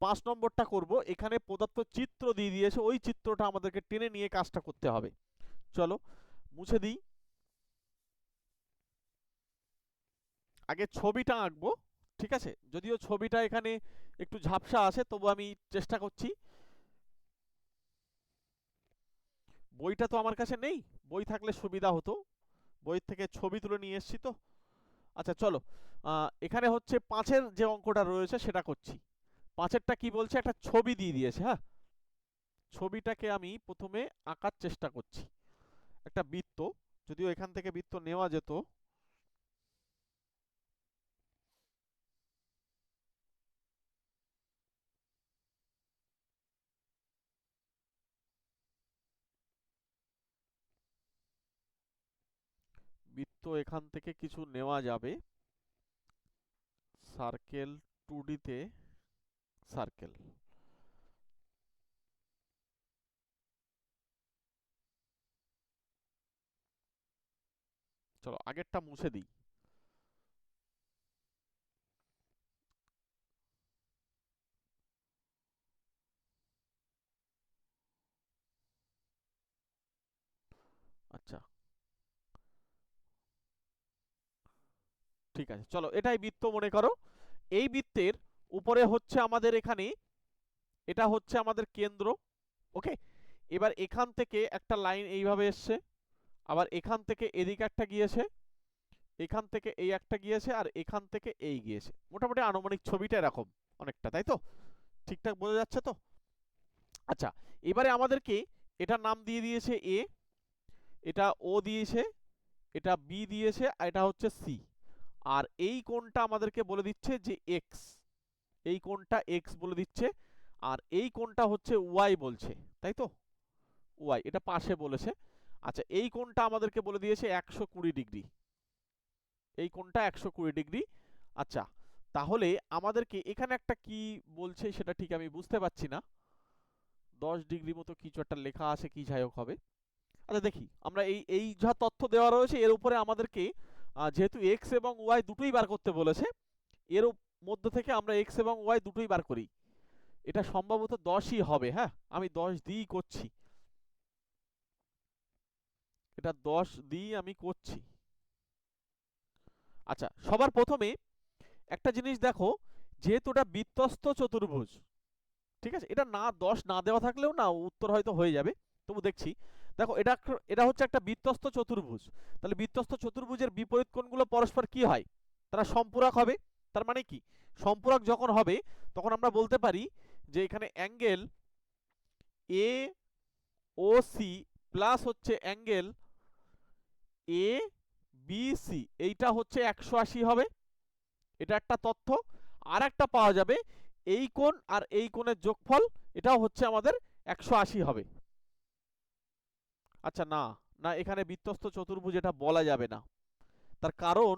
5 নম্বরটা করব। এখানে প্রদত্ত চিত্র দিয়ে দিয়েছে, ওই চিত্রটা আমাদেরকে টেনে নিয়ে কাজটা করতে হবে। চলো মুছে দিই, আগে ছবিটা আঁকবো, ঠিক আছে? যদিও ছবিটা এখানে একটু ঝাপসা আছে, তবু আমি চেষ্টা করছি। বইটা তো আমার কাছে নেই, বই থাকলে সুবিধা হতো, বই থেকে ছবি তুলে নিয়ে এসেছি তো। আচ্ছা চলো, এখানে হচ্ছে 5-এর যে অঙ্কটা রয়েছে সেটা করছি। 5-এরটা কি বলছে, একটা ছবি দিয়ে দিয়েছে, হ্যাঁ, ছবিটাকে আমি প্রথমে আঁকার চেষ্টা করছি। একটা বৃত্ত, যদিও এখান থেকে বৃত্ত নেওয়া যেত, বৃত্ত এখান থেকে কিছু নেওয়া যাবে, সার্কেল 2D তে সার্কেল। চলো আগেরটা মুছে দিই। আচ্ছা ঠিক আছে, চলো এটাই বৃত্ত মনে করো। এই বৃত্তের উপরে হচ্ছে আমাদের এখানে, এটা হচ্ছে আমাদের কেন্দ্র, ওকে? এবার এখান থেকে একটা লাইন এইভাবে এসছে, আবার এখান থেকে এদিকে একটা গিয়েছে, এখান থেকে এই একটা গিয়েছে, আর এখান থেকে এই গিয়েছে। মোটামুটি আনুমানিক ছবিটা এরকম অনেকটা, তাই তো? ঠিকঠাক বোঝা যাচ্ছে তো? আচ্ছা এবারে আমাদেরকে এটা নাম দিয়ে দিয়েছে এ, এটা ও দিয়েছে, এটা বি দিয়েছে, আর এটা হচ্ছে সি। আর এই কোণটা আমাদেরকে বলে দিচ্ছে যে এক্স, এই কোণটা এক্স বলে দিচ্ছে, আর এই কোণটা হচ্ছে ওয়াই বলছে, তাই তো? ওয়াই, এটা পাশে বলেছে। আচ্ছা এই কোণটা আমাদেরকে বলে দিয়েছে 120 ডিগ্রি, এই কোণটা 120 ডিগ্রি। আচ্ছা তাহলে আমাদেরকে এখানে একটা কি বলছে সেটা ঠিক আমি বুঝতে পারছি না, 10 ডিগ্রি মতো কিছু একটা লেখা আছে, কি যাই হোক হবে। আচ্ছা দেখি আমরা এই এই যা তথ্য দেওয়া রয়েছে এর উপরে আমাদেরকে যেহেতু এক্স এবং ওয়াই দুটোই বার করতে বলেছে, এর মধ্যে থেকে আমরা এক্স এবং ওয়াই দুটোই বার করি। এটা সম্ভবত 10ই হবে, হ্যাঁ, আমি 10 দিয়েই করছি, এটা 10 দিয়েই আমি করছি। আচ্ছা, সবার প্রথমে একটা জিনিস দেখো, যেহেতু এটা বৃত্তস্থ চতুর্ভুজ, ঠিক আছে, এটা না 10 না দেওয়া থাকলেও না উত্তর হয়তো হয়ে যাবে, তবু দেখছি। দেখো, এটা হচ্ছে একটা বৃত্তস্থ চতুর্ভুজ। তাহলে বৃত্তস্থ চতুর্ভুজের বিপরীত কোণগুলো পরস্পর কি হয়? তারা সম্পূরক হবে। তার মানে কি, সম্পূরক যখন হবে তখন আমরা বলতে পারি যে এখানে angle A O C plus হচ্ছে অ্যাঙ্গেল এ বি সি, এইটা হচ্ছে 180 হবে। এটা একটা তথ্য। আর একটা পাওয়া যাবে, এই কোণ আর এই কোণের যোগফল, এটাও হচ্ছে আমাদের 180 হবে। আচ্ছা, না না, এখানে বৃত্তস্থ চতুর্ভুজ এটা বলা যাবে না। তার কারণ,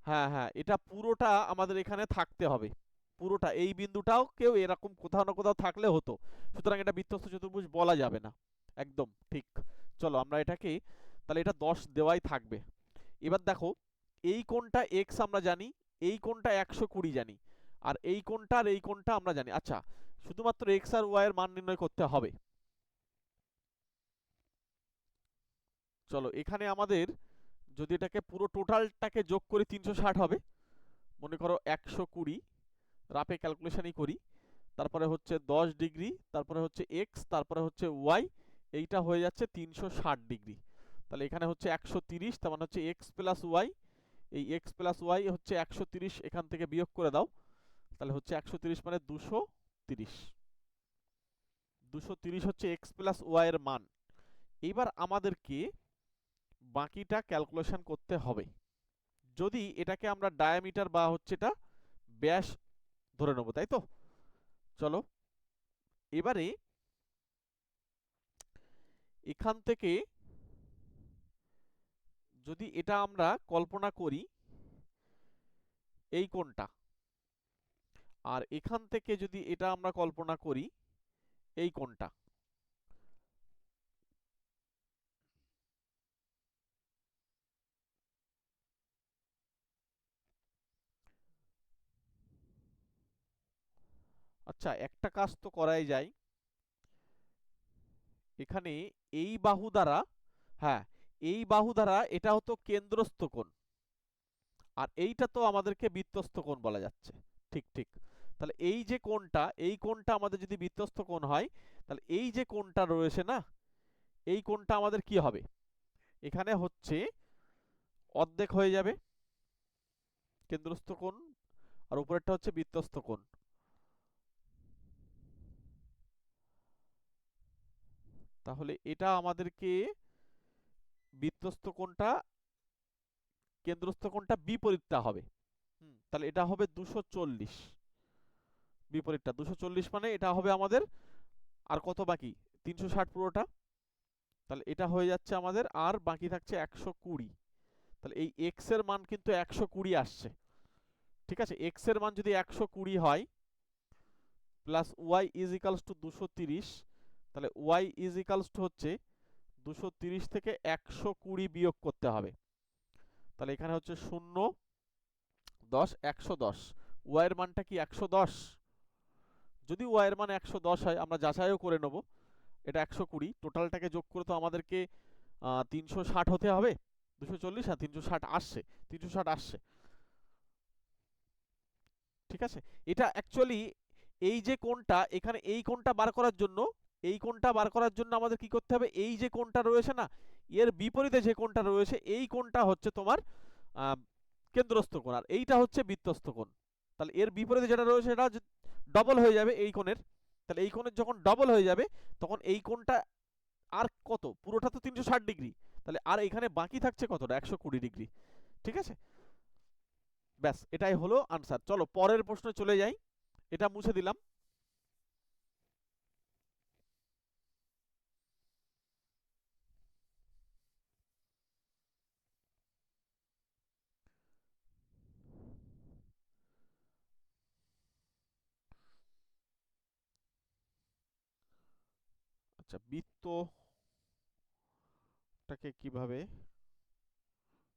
হ্যাঁ হ্যাঁ, এটা পুরোটা আমাদের এখানে থাকতে হবে। পুরোটা এই বিন্দুটাও কেউ এরকম কোথাও না কোথাও থাকলে হতো। সুতরাং এটা বৃত্তস্থ চতুর্ভুজ বলা যাবে না। একদম ঠিক। চলো আমরা এটাকে, তাহলে এটা 10 দেওয়াই থাকবে। এবার দেখো, এই কোণটা এক্স আমরা জানি, এই কোণটা 120 জানি, আর এই কোণটা আর এই কোণটা আমরা জানি। আচ্ছা, শুধুমাত্র এক্স আর ওয়াই এর মান নির্ণয় করতে হবে। চলো, এখানে আমাদের যদি এটাকে পুরো টোটালটাকে যোগ করি 360 হবে। মনে করো 120, রাফে ক্যালকুলেশনই করি। তারপরে হচ্ছে 10 ডিগ্রি, তারপরে হচ্ছে এক্স, তারপরে হচ্ছে ওয়াই, এইটা হয়ে যাচ্ছে 360 ডিগ্রি। তাহলে এখানে হচ্ছে 130, তার মানে হচ্ছে এক্স প্লাস ওয়াই, এই এক্স প্লাস ওয়াই হচ্ছে 130, এখান থেকে বিয়োগ করে দাও। তাহলে হচ্ছে 130 মানে 230, 230 হচ্ছে এক্স প্লাস ওয়াই এর মান। এইবার আমাদেরকে বাকিটা ক্যালকুলেশন করতে হবে। যদি এটাকে আমরা ডায়ামিটার বা হচ্ছে এটা ব্যাস ধরে নেবো, তাই তো? চলো, এবারে এখান থেকে যদি এটা আমরা কল্পনা করি এই কোণটা, আর এখান থেকে যদি এটা আমরা কল্পনা করি এই কোণটা, আচ্ছা একটা কাজ তো করাই যায়। এখানে এই বাহু দ্বারা, হ্যাঁ, এই বাহু দ্বারা এটা হতো কেন্দ্রস্থ কোণ, আর এইটা তো আমাদেরকে বৃত্তস্থ কোণ বলা যাচ্ছে। ঠিক ঠিক। তাহলে এই যে কোণটা, এই কোণটা আমাদের যদি বৃত্তস্থ কোণ হয়, তাহলে এই যে কোণটা রয়েছে না, এই কোণটা আমাদের কি হবে? এখানে হচ্ছে অর্ধেক হয়ে যাবে কেন্দ্রস্থ কোণ, আর উপরেরটা হচ্ছে বৃত্তস্থ কোণ। তাহলে এটা আমাদেরকে বৃত্তস্থ কোণটা, কেন্দ্রস্থ কোণটা বিপরীতটা হবে। তাহলে এটা হবে 240, বিপরীতটা 240, মানে এটা হবে আমাদের, আর কত বাকি? 360 পুরোটা। তাহলে এটা হয়ে যাচ্ছে আমাদের, আর বাকি থাকছে 120। তাহলে এই এক্স এর মান কিন্তু 120 আসছে। ঠিক আছে, এক্স এর মান যদি 120 হয়, plus Y is equals to 230, তাহলে ওয়াই ইজ ইকালস টু হচ্ছে 230 থেকে 120 বিয়োগ করতে হবে। তাহলে এখানে হচ্ছে 0, 10, 110। ওয়াই এর মানটা কি 110? যদি ওয়াই এর মান 110 হয়, আমরা যাচাইও করে নেব। এটা 120, টোটালটাকে যোগ করে তো আমাদেরকে 360 হতে হবে। 240 আর 360 আসছে, 360 আসছে। ঠিক আছে, এটা অ্যাকচুয়ালি এই যে কোণটা, এখানে এই কোণটা বার করার জন্য, এই কোণটা বার করার জন্য আমাদের কি করতে হবে? এই যে কোণটা রয়েছে না, এর বিপরীতে যে কোণটা রয়েছে, এই কোণটা হচ্ছে তোমার কেন্দ্রস্থ কোণ, আর এইটা হচ্ছে বৃত্তস্থ কোণ। তাহলে এর বিপরীতে যেটা রয়েছে সেটা ডবল হয়ে যাবে এই কোণের। তাহলে এই কোণের যখন ডবল হয়ে যাবে, তখন এই কোণটা আর কত? পুরোটা তো 360 ডিগ্রি। তাহলে আর এখানে বাকি থাকছে কতটা? 120 ডিগ্রি। ঠিক আছে, ব্যাস এটাই হলো আনসার। চলো পরের প্রশ্নে চলে যাই, এটা মুছে দিলাম। আচ্ছা, বৃত্তটাকে কিভাবে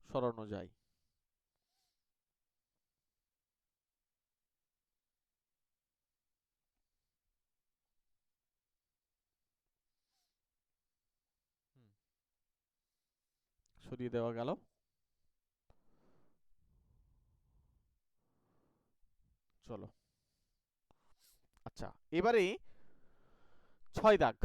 সরানো যায়? সরিয়ে দেওয়া গেল। চলো আচ্ছা এবারে 6 দাগ।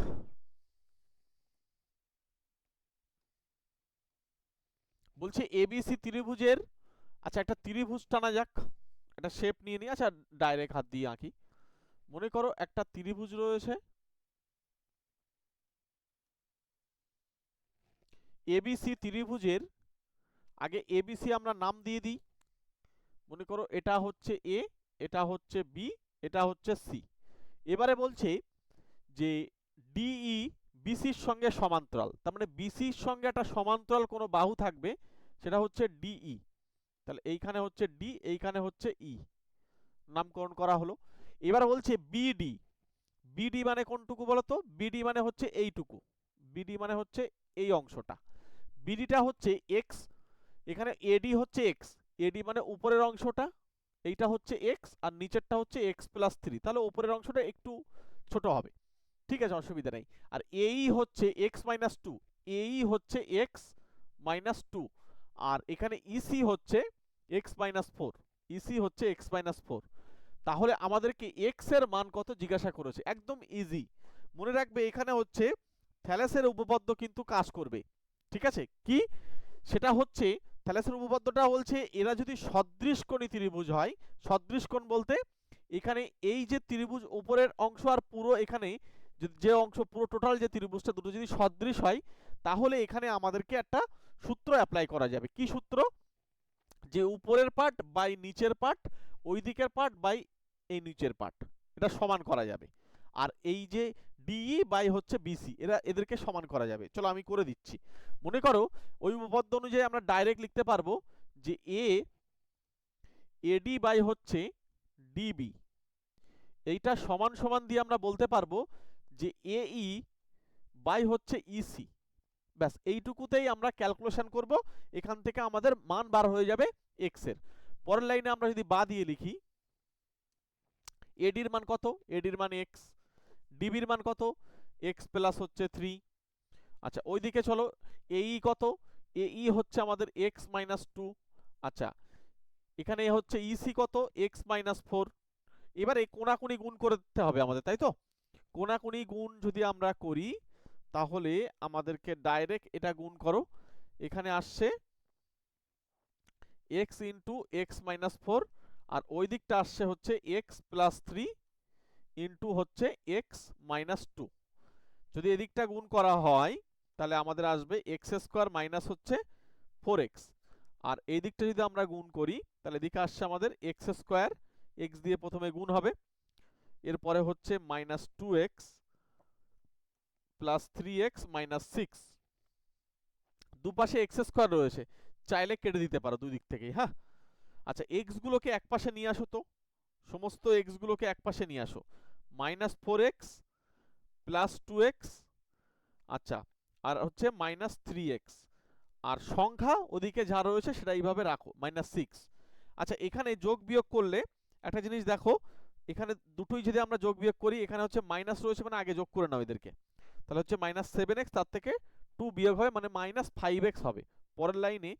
বলছে এবিসি ত্রিভুজের, আচ্ছা একটা ত্রিভুজ টানা যাক, একটা শেপ নিয়ে নিই। আচ্ছা ডাইরেক্ট হাত দিয়ে আঁকি। মনে করো একটা ত্রিভুজ রয়েছে, এবিসি ত্রিভুজের আগে এবিসি আমরা নাম দিয়ে দিই। মনে করো এটা হচ্ছে এ, এটা হচ্ছে বি, এটা হচ্ছে সি। এবারে বলছে যে ডিই বিসির সঙ্গে সমান্তরাল, তার মানে বিসির সঙ্গে একটা সমান্তরাল কোনো বাহু থাকবে, সেটা হচ্ছে ডিই। তাহলে এইখানে হচ্ছে ডি, এইখানে হচ্ছে ই, নামকরণ করা হলো। এবার বলছে বিডি, বিডি মানে কোনটুকু বলতো? বিডি মানে হচ্ছে এইটুকু, বিডি মানে হচ্ছে এই অংশটা। বিডিটা হচ্ছে এক্স, এখানে এডি হচ্ছে এক্স, এডি মানে উপরের অংশটা, এইটা হচ্ছে এক্স আর নিচেরটা হচ্ছে এক্স প্লাস 3, তাহলে উপরের অংশটা একটু ছোট হবে, ঠিক আছে অসুবিধা নেই। আর এই হচ্ছে এক্স মাইনাস টু, এই হচ্ছে এক্স মাইনাস টু, আর এখানে ইসি হচ্ছে এক্স মাইনাস ফোর, ইসি হচ্ছে এক্স মাইনাস ফোর। তাহলে আমাদেরকে এক্স এর মান কত জিজ্ঞাসা করেছে, একদম ইজি। মনে রাখবে এখানে হচ্ছে থ্যালেসের উপপাদ্য কিন্তু কাজ করবে, ঠিক আছে? কি সেটা হচ্ছে থ্যালেসের উপপাদ্যটা বলছে এরা যদি সদৃশকোণী ত্রিভুজ হয়, সদৃশকোণ বলতে এখানে এই যে ত্রিভুজ উপরের অংশ আর পুরো এখানে যে অংশ পুরো টোটাল যে ত্রিভুজটা দুটো যদি সদৃশ হয়, তাহলে এখানে আমাদেরকে একটা সূত্র অ্যাপ্লাই করা যাবে। কি সূত্র? যে উপরের পার্ট বাই নিচের পার্ট, ওই দিকের পার্ট বাই এই নিচের পার্ট, এটা সমান করা যাবে। আর এই যে ডিই বাই হচ্ছে বিসি, এদেরকে সমান করা যাবে। চলো আমি করে দিচ্ছি। মনে করো ওই উপপাদ্য অনুযায়ী আমরা ডাইরেক্ট লিখতে পারবো যে এডি বাই হচ্ছে ডিবি, এইটা সমান সমান দিয়ে আমরা বলতে পারবো যে এই বাই হচ্ছে ইসি। ব্যাস এইটুকুতেই আমরা ক্যালকুলেশন করব, এখান থেকে আমাদের মান বার হয়ে যাবে এক্স এর। পরের লাইনে আমরা যদি বা দিয়ে লিখি, এডির মান কত? এডির মান এক্স, ডিবির মান কত? এক্স প্লাস হচ্ছে 3। আচ্ছা ওইদিকে চলো, এই কত? এই হচ্ছে আমাদের এক্স মাইনাস টু। আচ্ছা এখানে হচ্ছে ইসি কত? X minus four. এবারে কোনাকুনি গুণ করে দিতে হবে আমাদের, তাই তো? কোনাকুনি গুণ যদি আমরা করি তাহলে আমাদেরকে ডাইরেক্ট এটা গুণ করো, এখানে আসছে X into X minus four, আর ওই দিকটা আসছে হচ্ছে এক্স প্লাস 3 ইন্টু হচ্ছে এক্স মাইনাস টু। যদি এদিকটা গুণ করা হয় তাহলে আমাদের আসবে এক্স স্কোয়ার মাইনাস হচ্ছে 4x, আর এই দিকটা যদি আমরা গুণ করি তাহলে এদিকে আসছে আমাদের এক্স স্কোয়ার, এক্স দিয়ে প্রথমে গুণ হবে, এরপরে হচ্ছে minus 2x plus 3x minus 6। দুপাশে এক্স স্কোয়ার রয়েছে, চাইলে কেটে দিতে পারো দুই দিক থেকেই, হ্যাঁ। আচ্ছা এক্স গুলোকে এক পাশে নিয়ে আসো তো, সমস্ত এক্স গুলোকে এক পাশে নিয়ে আসো। মাইনাস 4x প্লাস 2x, আচ্ছা আর হচ্ছে মাইনাস 3x, আর সংখ্যা ওদিকে যা রয়েছে সেটা এইভাবে রাখো মাইনাস 6। আচ্ছা এখানে যোগ বিয়োগ করলে একটা জিনিস দেখো, এখানে দুটোই যদি আমরা যোগ বিয়োগ করি, এখানে হচ্ছে মাইনাস রয়েছে মানে আগে যোগ করে নাও এদেরকে, তাহলে হচ্ছে মাইনাস 7x, তার থেকে 2 বিয়োগ হয় মানে মাইনাস 5x হবে। পরের লাইনে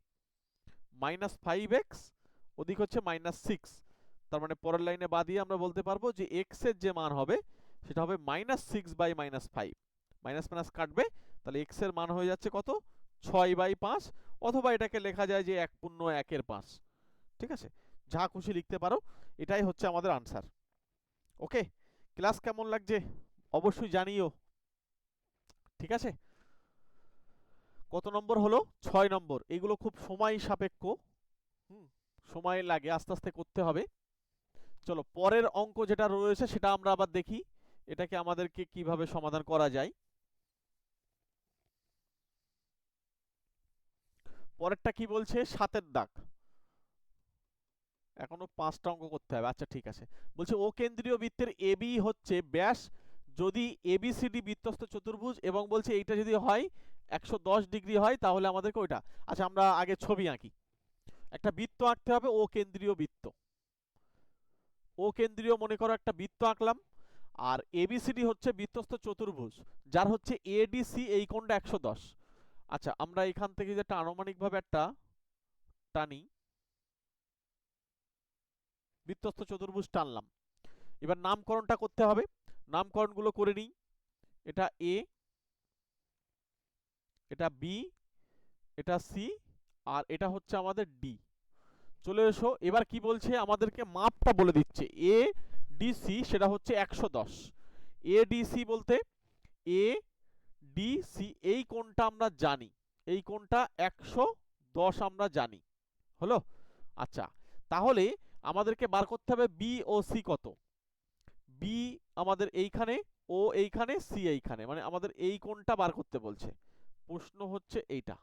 মাইনাস 5x, ওদিক হচ্ছে মাইনাস 6, তার মানে পরের লাইনে বাদ দিয়ে আমরা বলতে পারবো যে x এর যে মান হবে সেটা হবে minus 6 by minus 5, minus minus কাটবে, তাহলে x এর মান হয়ে যাচ্ছে কত? 6/5, অথবা এটাকে লেখা যায় যে 1/1/5, ঠিক আছে? যা খুশি লিখতে পারো, এটাই হচ্ছে আমাদের আনসার। ওকে, ক্লাস কেমন লাগছে অবশ্যই জানিও, ঠিক আছে? কত নম্বর হলো? 6 নম্বর। এগুলো খুব সময় সাপেক্ষ, সময় লাগে, আস্তে আস্তে করতে হবে। চলো পরের অঙ্ক যেটা রয়েছে সেটা আমরা আবার দেখি, এটাকে আমাদেরকে কিভাবে সমাধান করা যায়। পরেরটা কি বলছে? 7-এর দাগ, এখনো 5টা অঙ্ক করতে হবে। আচ্ছা ঠিক আছে, বলছে ও কেন্দ্রীয় বৃত্তের এবি হচ্ছে ব্যাস যদি এবিসিডি বৃত্তস্থ চতুর্ভুজ, এবং বলছে এইটা যদি হয় 110 ডিগ্রি হয় তাহলে আমাদেরকে ওইটা। আচ্ছা আমরা আগে ছবি আঁকি, একটা বৃত্ত আঁকতে হবে, ও কেন্দ্রীয় বৃত্ত। ও কেন্দ্রীয় মনে করো একটা বৃত্ত আঁকলাম, আর এবিসিডি হচ্ছে বৃত্তস্থ চতুর্ভুজ যার হচ্ছে এডিসি এই কোণটা 110। আচ্ছা আমরা এখান থেকে যেটা আনুমানিকভাবে একটা টানি, বৃত্তস্থ চতুর্ভুজ টানলাম। এবার নামকরণটা করতে হবে, নামকরণগুলো করে নিই। এটা এ, এটা বি, এটা সি, আর এটা হচ্ছে আমাদের ডি। চলে এসো, এবার কি বলছে আমাদেরকে মাপটা বলে দিচ্ছে। এ ডি সি সেটা হচ্ছে 110। এ ডি সি বলতে এ ডি সি এই কোণটা আমরা জানি, এই কোণটা 110 আমরা জানি। হলো? আচ্ছা, তাহলে আমাদেরকে বার করতে হবে বি ও সি কত। বি আমাদের এইখানে, ও এইখানে, সি এইখানে, মানে আমাদের এই কোণটা বার করতে বলছে। প্রশ্ন হচ্ছে এইটা,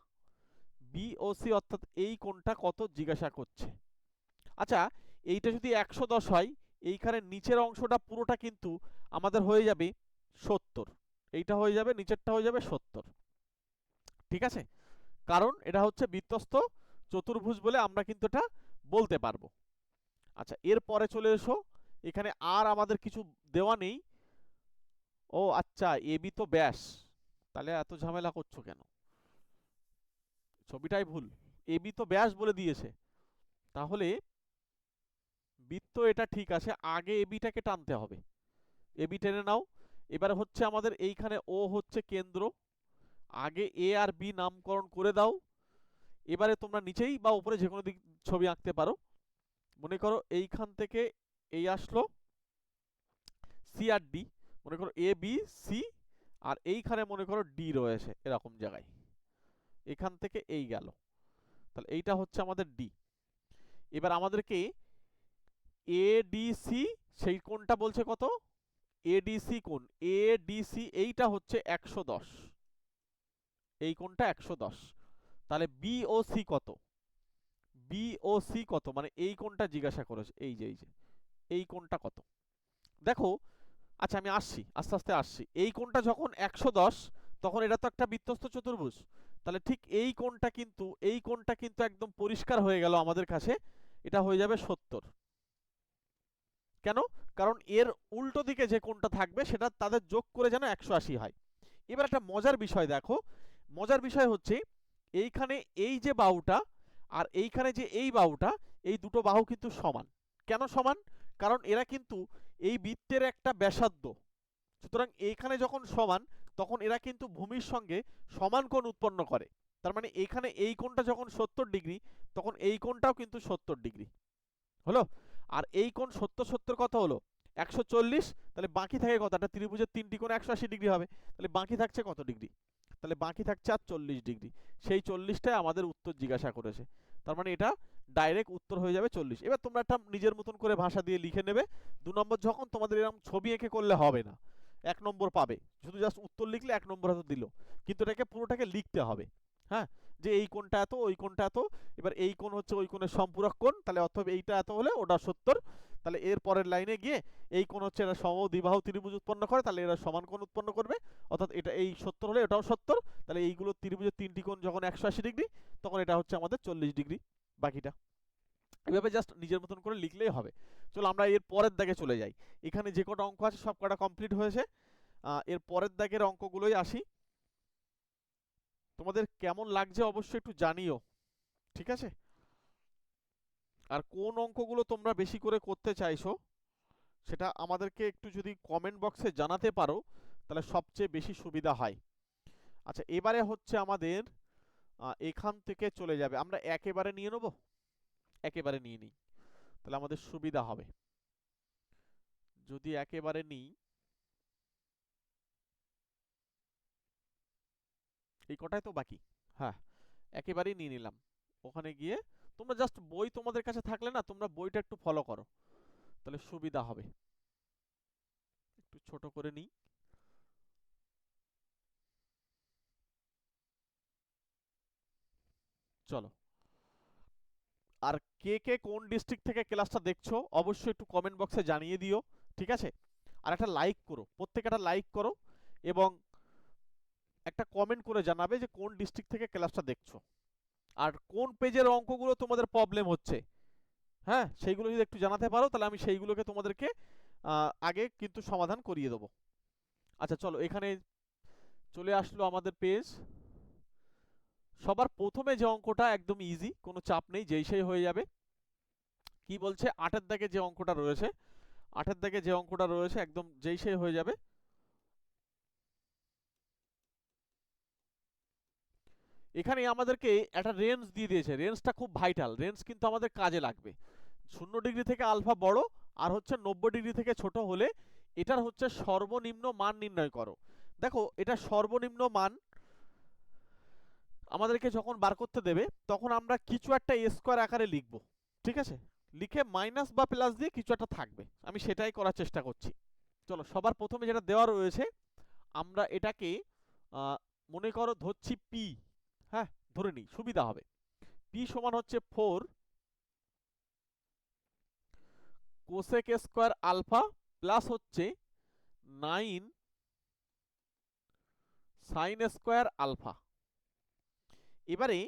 বি ও সি অর্থাৎ এই কোণটা কত জিজ্ঞাসা করছে। আচ্ছা, এইটা যদি 110 হয়, এইখানে নিচের অংশটা পুরোটা কিন্তু আমাদের হয়ে যাবে 70। এইটা হয়ে যাবে, নিচেরটা হয়ে যাবে 70। ঠিক আছে? কারণ এটা হচ্ছে বৃত্তস্থ চতুর্ভুজ বলে আমরা কিন্তু এটা বলতে পারবো। আচ্ছা, এরপরে চলে এসো, এখানে আর আমাদের কিছু দেওয়া নেই। ও আচ্ছা, এবি তো ব্যাস, তাহলে এত ঝামেলা করছো কেন? ছবিটাই ভুল, এবি তো ব্যাস বলে দিয়েছে। তাহলে বৃত্ত এটা ঠিক আছে, আগে এবিটাকে টানতে হবে। এবি টেনে নাও। এবার হচ্ছে আমাদের এইখানে ও হচ্ছে কেন্দ্র, আগে এ আর বি নামকরণ করে দাও। এবারে তোমরা নিচেই বা উপরে যে কোনো দিক ছবি আঁকতে পারো। মনে করো এইখান থেকে এই আসলো সি আর ডি, মনে করো এ বি সি, আর এইখানে মনে করো ডি রয়েছে এরকম জায়গায়, এখান থেকে এই গেল, তাহলে এইটা হচ্ছে আমাদের ডি। এবার আমাদেরকে এডিসি সেই কোণটা বলছে কত, এডিসি কোণ, এডিসি এইটা হচ্ছে 110, এই কোণটা 110। তাহলে বিওসি কত, বিওসি কত মানে এই কোণটা জিজ্ঞাসা করেছে, এই যে এই কোণটা কত দেখো। আচ্ছা আমি আসছি, আস্তে আস্তে আসছি। এই কোণটা যখন 110, তখন এটা তো একটা বৃত্তস্থ চতুর্ভুজ, তাহলে ঠিক এই কোণটা কিন্তু, এই কোণটা কিন্তু একদম পরিষ্কার হয়ে গেল আমাদের কাছে, এটা হয়ে যাবে 70। কেন? কারণ এর উল্টো দিকে যে কোণটা থাকবে সেটা তাদের যোগ করে যেন 180 হয়। এবার একটা মজার বিষয় দেখো, মজার বিষয় হচ্ছে এইখানে এই যে বাহুটা আর এইখানে যে এই বাহুটা, এই দুটো বাহু কিন্তু সমান। কেন সমান? কারণ এরা কিন্তু এই বৃত্তের একটা ব্যাসার্ধ, সুতরাং এইখানে যখন সমান তখন এরা কিন্তু ভূমির সঙ্গে সমান কোণ উৎপন্ন করে। তার মানে এইখানে এই কোণটা যখন 70 ডিগ্রি, তখন এই কোণটাও কিন্তু 70 ডিগ্রি। হলো? আর এই কোণ 70 70 কত হলো? 140। তাহলে বাকি থাকে কত? একটা ত্রিভুজের তিনটি কোণ 180 ডিগ্রি হবে, তাহলে বাকি থাকছে কত ডিগ্রি? তাহলে বাকি থাকছে আর 40 ডিগ্রি। সেই 40টাই আমাদের উত্তর জিজ্ঞাসা করেছে, তার মানে এটা ডাইরেক্ট উত্তর হয়ে যাবে 40। এবার তোমরা একটা নিজের মতন করে ভাষা দিয়ে লিখে নেবে। 2 নম্বর যখন তোমাদের এরকম ছবি এঁকে করলে হবে না, 1 নম্বর পাবে, শুধু জাস্ট উত্তর লিখলে 1 নম্বর হয়তো দিল, কিন্তু এটাকে পুরোটাকে লিখতে হবে। হ্যাঁ, যে এই কোণটা এত, ওই কোণটা এত, এবার এই কোণ হচ্ছে ওই কোণের সম্পূরক কোণ, তাহলে অথবা এইটা এত হলে ওটা 70। তাহলে এর পরের লাইনে গিয়ে এই কোণ হচ্ছে এরা সমদ্বিবাহু ত্রিভুজ উৎপন্ন করে, তাহলে এরা সমান কোণ উৎপন্ন করবে, অর্থাৎ এটা এই 70 হলে এটাও 70। তাহলে এইগুলো ত্রিভুজের তিনটি কোণ যখন 180 ডিগ্রি, তখন এটা হচ্ছে আমাদের 40 ডিগ্রি। বাকিটা এভাবে জাস্ট নিজের মতন করে লিখলেই হবে। চলো আমরা এর পরের দাগে চলে যাই। এখানে যে কটা অঙ্ক আছে সব কটা কমপ্লিট হয়েছে। এর পরের দাগের অঙ্কগুলোই আসি। তোমাদের কেমন লাগছে অবশ্যই একটু জানিও, ঠিক আছে? আর কোন অঙ্কগুলো তোমরা বেশি করে করতে চাইছো সেটা আমাদেরকে একটু যদি কমেন্ট বক্সে জানাতে পারো তাহলে সবচেয়ে বেশি সুবিধা হয়। আচ্ছা, এবারে হচ্ছে আমাদের এখান থেকে চলে যাবে, আমরা একেবারে নিয়ে নেব, একেবারে নিয়ে নিই তাহলে আমাদের সুবিধা হবে। যদি একেবারে নিই, এই কটাই তো বাকি। হ্যাঁ, একেবারেই নিয়ে নিলাম। ওখানে গিয়ে তোমরা জাস্ট বই তোমাদের কাছে থাকলে না, তোমরা বইটা একটু ফলো করো, তাহলে সুবিধা হবে। একটু ছোট করে নিই। চলো, আর কে কে কোন ডিস্ট্রিক্ট থেকে ক্লাসটা দেখছো অবশ্যই একটু কমেন্ট বক্সে জানিয়ে দিও, ঠিক আছে? আর একটা লাইক করো, প্রত্যেকে একটা লাইক করো, এবং একটা কমেন্ট করে জানাবে যে কোন ডিস্ট্রিক্ট থেকে ক্লাসটা দেখছো, আর কোন পেজের অঙ্কগুলো তোমাদের প্রবলেম হচ্ছে। হ্যাঁ, সেইগুলো যদি একটু জানাতে পারো তাহলে আমি সেইগুলোকে তোমাদেরকে আগে কিন্তু সমাধান করিয়ে দেবো। আচ্ছা চলো, এখানে চলে আসলো আমাদের পেজ। সবার প্রথমে যে অঙ্কটা একদম ইজি, কোনো চাপ নেই, যেই সেই হয়ে যাবে। কি বলছে 8 এর দাগে যে অঙ্কটা রয়েছে, 8 এর দাগে যে অঙ্কটা রয়েছে একদম যেই সেই হয়ে যাবে। এখানে আমাদেরকে একটা রেঞ্জ দিয়ে দিয়েছে, রেঞ্জটা খুব ভাইটাল, রেঞ্জ কিন্তু আমাদের কাজে লাগবে। 0 ডিগ্রি থেকে আলফা বড় আর হচ্ছে 90 ডিগ্রি থেকে ছোট হলে এটার হচ্ছে সর্বনিম্ন মান নির্ণয় করো। দেখো এটা সর্বনিম্ন মান আমাদেরকে যখন বার করতে দেবে তখন আমরা কিছু একটা এ স্কোয়ার আকারে লিখব, ঠিক আছে, লিখে মাইনাস বা প্লাস দিয়ে কিছু একটা থাকবে, আমি সেটাই করার চেষ্টা করছি। চলো সবার প্রথমে যেটা দেওয়া রয়েছে আমরা এটাকে মনে করো ধরছি পি, হ্যাঁ ধরে নিই সুবিধা হবে। পি সমান হচ্ছে 4 কোসেক স্কোয়ার আলফা প্লাস হচ্ছে 9 সাইন স্কোয়ার আলফা। এবারে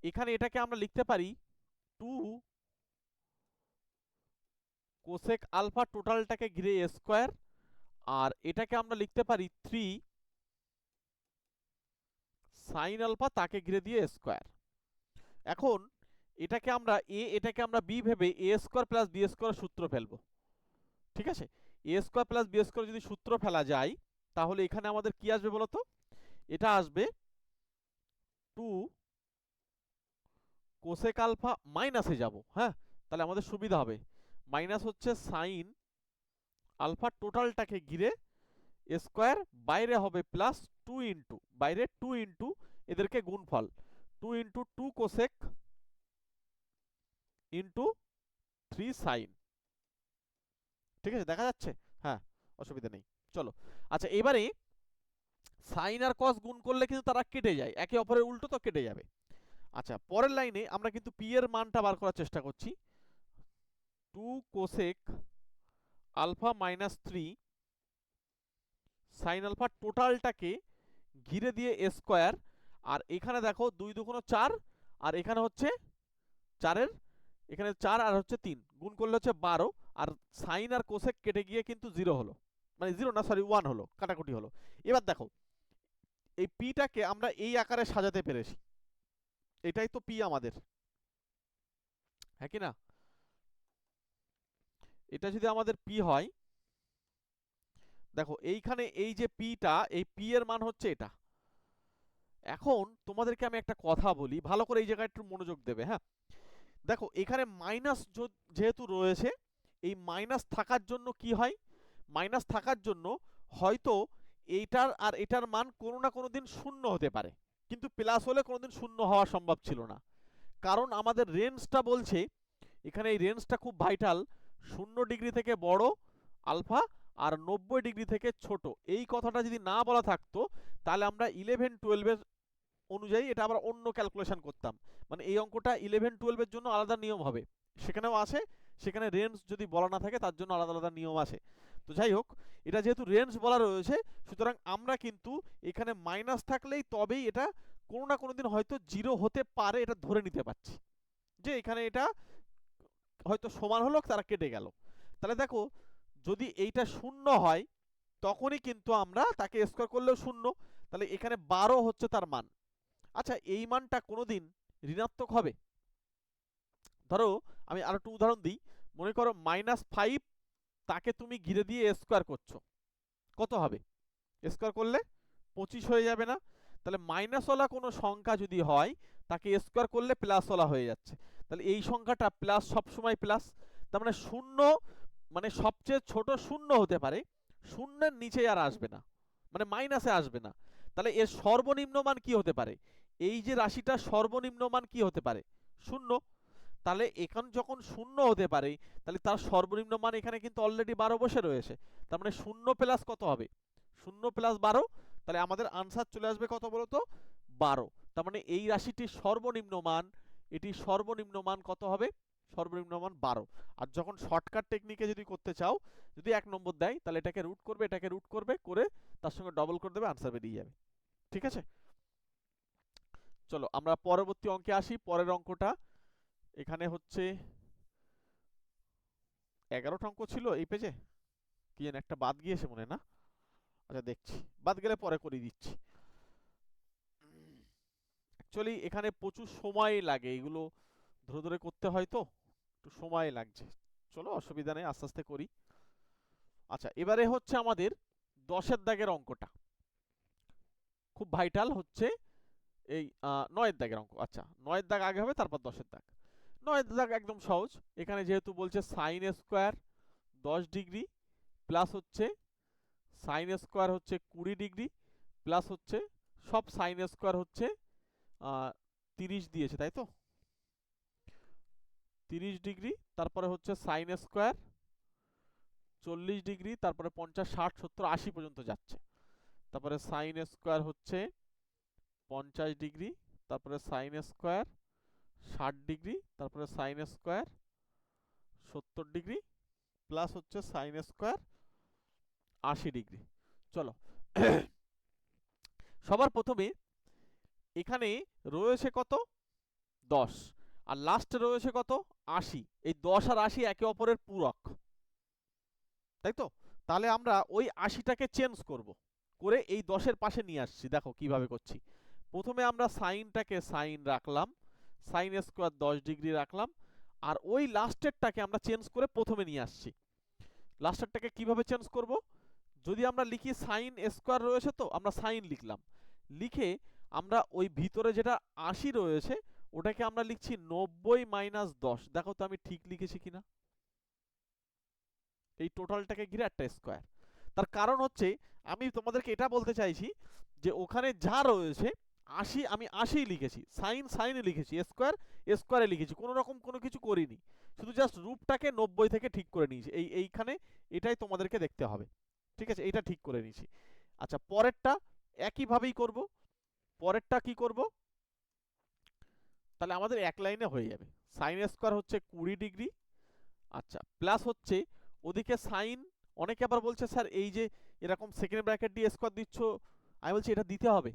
এখানে এটাকে আমরা লিখতে পারি 2 কোসেক আলফা টোটালটাকে ঘিরে স্কোয়ার, আর এটাকে আমরা লিখতে পারি 3 সাইন আলফা তাকে ঘিরে দিয়ে স্কোয়ার। এখন এটাকে আমরা এটাকে আমরা বি ভেবে এ স্কোয়ার প্লাস বি স্কোয়ার সূত্র ফেলবো, ঠিক আছে। এ স্কোয়ার প্লাস বি স্কোয়ার যদি সূত্র ফেলা যায় তাহলে এখানে আমাদের কি আসবে বলতো, এটা আসবে 2 কোসেক আলফা মাইনাসে যাব, হ্যাঁ তাহলে আমাদের সুবিধা হবে, মাইনাস হচ্ছে সাইন আলফা টোটালটাকে ঘিরে স্কোয়ার, বাইরে হবে প্লাস 2 ইন্টু, বাইরে 2 ইন্টু এদেরকে গুণফল 2 ইন্টু 2 কোসেক ইন্টু 3 সাইন, ঠিক আছে দেখা যাচ্ছে, হ্যাঁ অসুবিধা নেই। চলো আচ্ছা এবারে সাইন আর কস গুণ করলে কিন্তু তারা কেটে যায়, একে অপরের উল্টো তো কেটে যাবে। আচ্ছা পরের লাইনে আমরা কিন্তু পি এর মানটা বার করার চেষ্টা করছি, 2 cosec alpha minus 3 sine alpha টোটালটাকে ঘিরে দিয়ে স্কোয়ার, আর এখানে দেখো 2 2 4 আর এখানে হচ্ছে 4-এর এখানে 4 আর হচ্ছে 3 গুণ করলে হচ্ছে 12, আর সাইন আর কোসেক কেটে গিয়ে কিন্তু 0 হলো, মানে 0 না সরি 1 হলো, কাটাকুটি হলো। এবার দেখো এই পিটাকে আমরা এই আকারে সাজাতে পেরেছি, এটাই তো পি আমাদের, হ্যাঁ কি না, এটা যদি আমাদের পি হয়, দেখো এইখানে এই যে পিটা, এই পি এর মান হচ্ছে এটা। এখন তোমাদেরকে আমি একটা কথা বলি, ভালো করে এই জায়গায় একটু মনোযোগ দেবে, হ্যাঁ দেখো এখানে মাইনাস যেহেতু রয়েছে, এই মাইনাস থাকার জন্য কি হয়, মাইনাস থাকার জন্য হয়তো এইটার আর এটার মান কোনো না কোনো দিন শূন্য হতে পারে, কিন্তু প্লাস হলে কোনোদিন শূন্য হওয়া সম্ভব ছিল না, কারণ আমাদের রেঞ্জটা বলছে, এখানে এই রেঞ্জটা খুব ভাইটাল, 0 ডিগ্রি থেকে বড় আলফা আর 90 ডিগ্রি থেকে ছোট, এই কথাটা যদি না বলা থাকতো তাহলে আমরা 11-12-এর অনুযায়ী এটা আবার অন্য ক্যালকুলেশন করতাম, মানে এই অঙ্কটা 11-12-এর জন্য আলাদা নিয়ম হবে, সেখানেও আছে, সেখানে রেঞ্জ যদি বলা না থাকে তার জন্য আলাদা আলাদা নিয়ম আছে। তো যাই হোক এটা যেহেতু রেঞ্জ বলা রয়েছে সুতরাং আমরা কিন্তু এখানে মাইনাস থাকলেই তবেই এটা কোনো না কোনো দিন হয়তো 0 হতে পারে এটা ধরে নিতে পারছি, যে এখানে এটা হয়তো সমান হলো তারা কেটে গেল। তাহলে দেখো যদি এইটা শূন্য হয় তখনই কিন্তু আমরা তাকে স্কোয়ার করলেও শূন্য, তাহলে এখানে 12 হচ্ছে তার মান। আচ্ছা এই মানটা কোনোদিন ঋণাত্মক হবে? ধরো আমি আরো একটু উদাহরণ দিই, মনে করো -5 তাকে তুমি ঘিরে দিয়ে স্কোয়ার করছো, কত হবে স্কোয়ার করলে 25 হয়ে যাবে না, তাহলে মাইনাসওয়ালা কোনো সংখ্যা যদি হয় তাকে স্কোয়ার করলে প্লাসওয়ালা হয়ে যাচ্ছে, তাহলে এই সংখ্যাটা প্লাস সবসময় প্লাস, তার মানে শূন্য, মানে সবচেয়ে ছোট শূন্য হতে পারে, শূন্যের নিচে আর আসবে না, মানে মাইনাসে আসবে না, তাহলে এর সর্বনিম্ন মান কি হতে পারে, এই যে রাশিটা সর্বনিম্ন মান কি হতে পারে, শূন্য, তাহলে এখানে যখন শূন্য হতে পারে তাহলে তার সর্বনিম্ন মান এখানে কিন্তু অলরেডি 12 বসে রয়েছে, তার মানে শূন্য প্লাস কত হবে, শূন্য প্লাস 12, তাহলে আমাদের আনসার চলে আসবে কত বলতো 12, তার মানে এই রাশিটির সর্বনিম্ন মান, এটি সর্বনিম্ন মান কত হবে, সর্বনিম্ন মান 12। আর যখন শর্টকাট টেকনিকে যদি করতে চাও, যদি 1 নম্বর দেয় তাহলে এটাকে রুট করবে, এটাকে রুট করবে করে তার সঙ্গে ডবল করে দেবে, আনসার বেরিয়ে যাবে, ঠিক আছে। চলো আমরা পরবর্তী অঙ্কে আসি, পরের অঙ্কটা এখানে হচ্ছে 11টা অঙ্ক ছিল এই পেজে, কি যেন একটা বাদ গিয়েছে মনে না, আচ্ছা দেখছি বাদ গেলে পরে করে দিচ্ছি। অ্যাকচুয়ালি এখানে প্রচুর সময় লাগে এগুলো ধরে ধরে করতে হয় তো একটু সময় লাগছে, চলো অসুবিধা নেই, আস্তে আস্তে করি। আচ্ছা, এবারে হচ্ছে আমাদের 10-এর দাগের অঙ্কটা, খুব ভাইটাল হচ্ছে এই 9-এর দাগের অঙ্ক। আচ্ছা, 9-এর দাগ আগে হবে, তারপর 10-এর দাগ। 9-এর দাগ একদম সহজ, এখানে যেহেতু বলছে সাইন স্কোয়ার 10 ডিগ্রি প্লাস হচ্ছে সাইন স্কোয়ার হচ্ছে 20 ডিগ্রি প্লাস হচ্ছে সব সাইন স্কোয়ার হচ্ছে 30 দিয়েছে, তাই তো 30 ডিগ্রি, তারপরে হচ্ছে সাইন স্কোয়ার 40 ডিগ্রি, তারপরে 50 60 70 80 পর্যন্ত যাচ্ছে। তারপরে সাইন স্কোয়ার হচ্ছে 50 ডিগ্রি, তারপরে সাইন স্কোয়ার 60 ডিগ্রি, তারপরে সাইন স্কোয়ার 70 ডিগ্রি প্লাস হচ্ছে সাইন স্কোয়ার 80 ডিগ্রি। চলো সবার প্রথমে এখানে রয়েছে কত 10, আর লাস্টে রয়েছে কত 80। এই 10 আর 80 একে অপরের পূরক, তাই তো? তাহলে আমরা ওই 80টাকে চেঞ্জ করব, করে এই 10-এর পাশে নিয়ে আসছি। দেখো কিভাবে করছি। প্রথমে আমরা সাইনটাকে সাইন রাখলাম, সাইন স্কোয়ার 10 ডিগ্রি রাখলাম, আর ওই লাস্টেরটাকে আমরা চেঞ্জ করে প্রথমে নিয়ে আসছি। লাস্টেরটাকে কিভাবে চেঞ্জ করব? যদি আমরা লিখি সাইন স্কোয়ার রয়েছে, তো আমরা সাইন লিখলাম, লিখে আমরা ওই ভিতরে যেটা 80 রয়েছে ওটাকে আমরা লিখছি 90 মাইনাস 10। দেখো তো আমি ঠিক লিখেছি কিনা, এই টোটালটাকে ঘিরে একটা স্কোয়ার। তার কারণ হচ্ছে আমি তোমাদেরকে এটা বলতে চাইছি যে ওখানে যা রয়েছে 80 আমি 80 লিখেছি, সাইন সাইনে লিখেছি, স্কোয়ার স্কোয়ারে লিখেছি, কোনো রকম কোনো কিছু করিনি, শুধু জাস্ট রূপটাকে 90 থেকে ঠিক করে নিয়েছি। এইখানে এটাই তোমাদেরকে দেখতে হবে, ঠিক আছে? এটা ঠিক করে নিয়েছি। আচ্ছা, পরেরটা একইভাবেই করব। পরেরটা কি করব? তাহলে আমাদের এক লাইনে হয়ে যাবে। সাইন স্কোয়ার হচ্ছে 20 ডিগ্রি, আচ্ছা, প্লাস হচ্ছে ওদিকে সাইন। অনেকে আবার বলছে স্যার এই যে এরকম সেকেন্ড ব্র্যাকেট দিয়ে স্কোয়ার দিচ্ছ, আমি বলছি এটা দিতে হবে,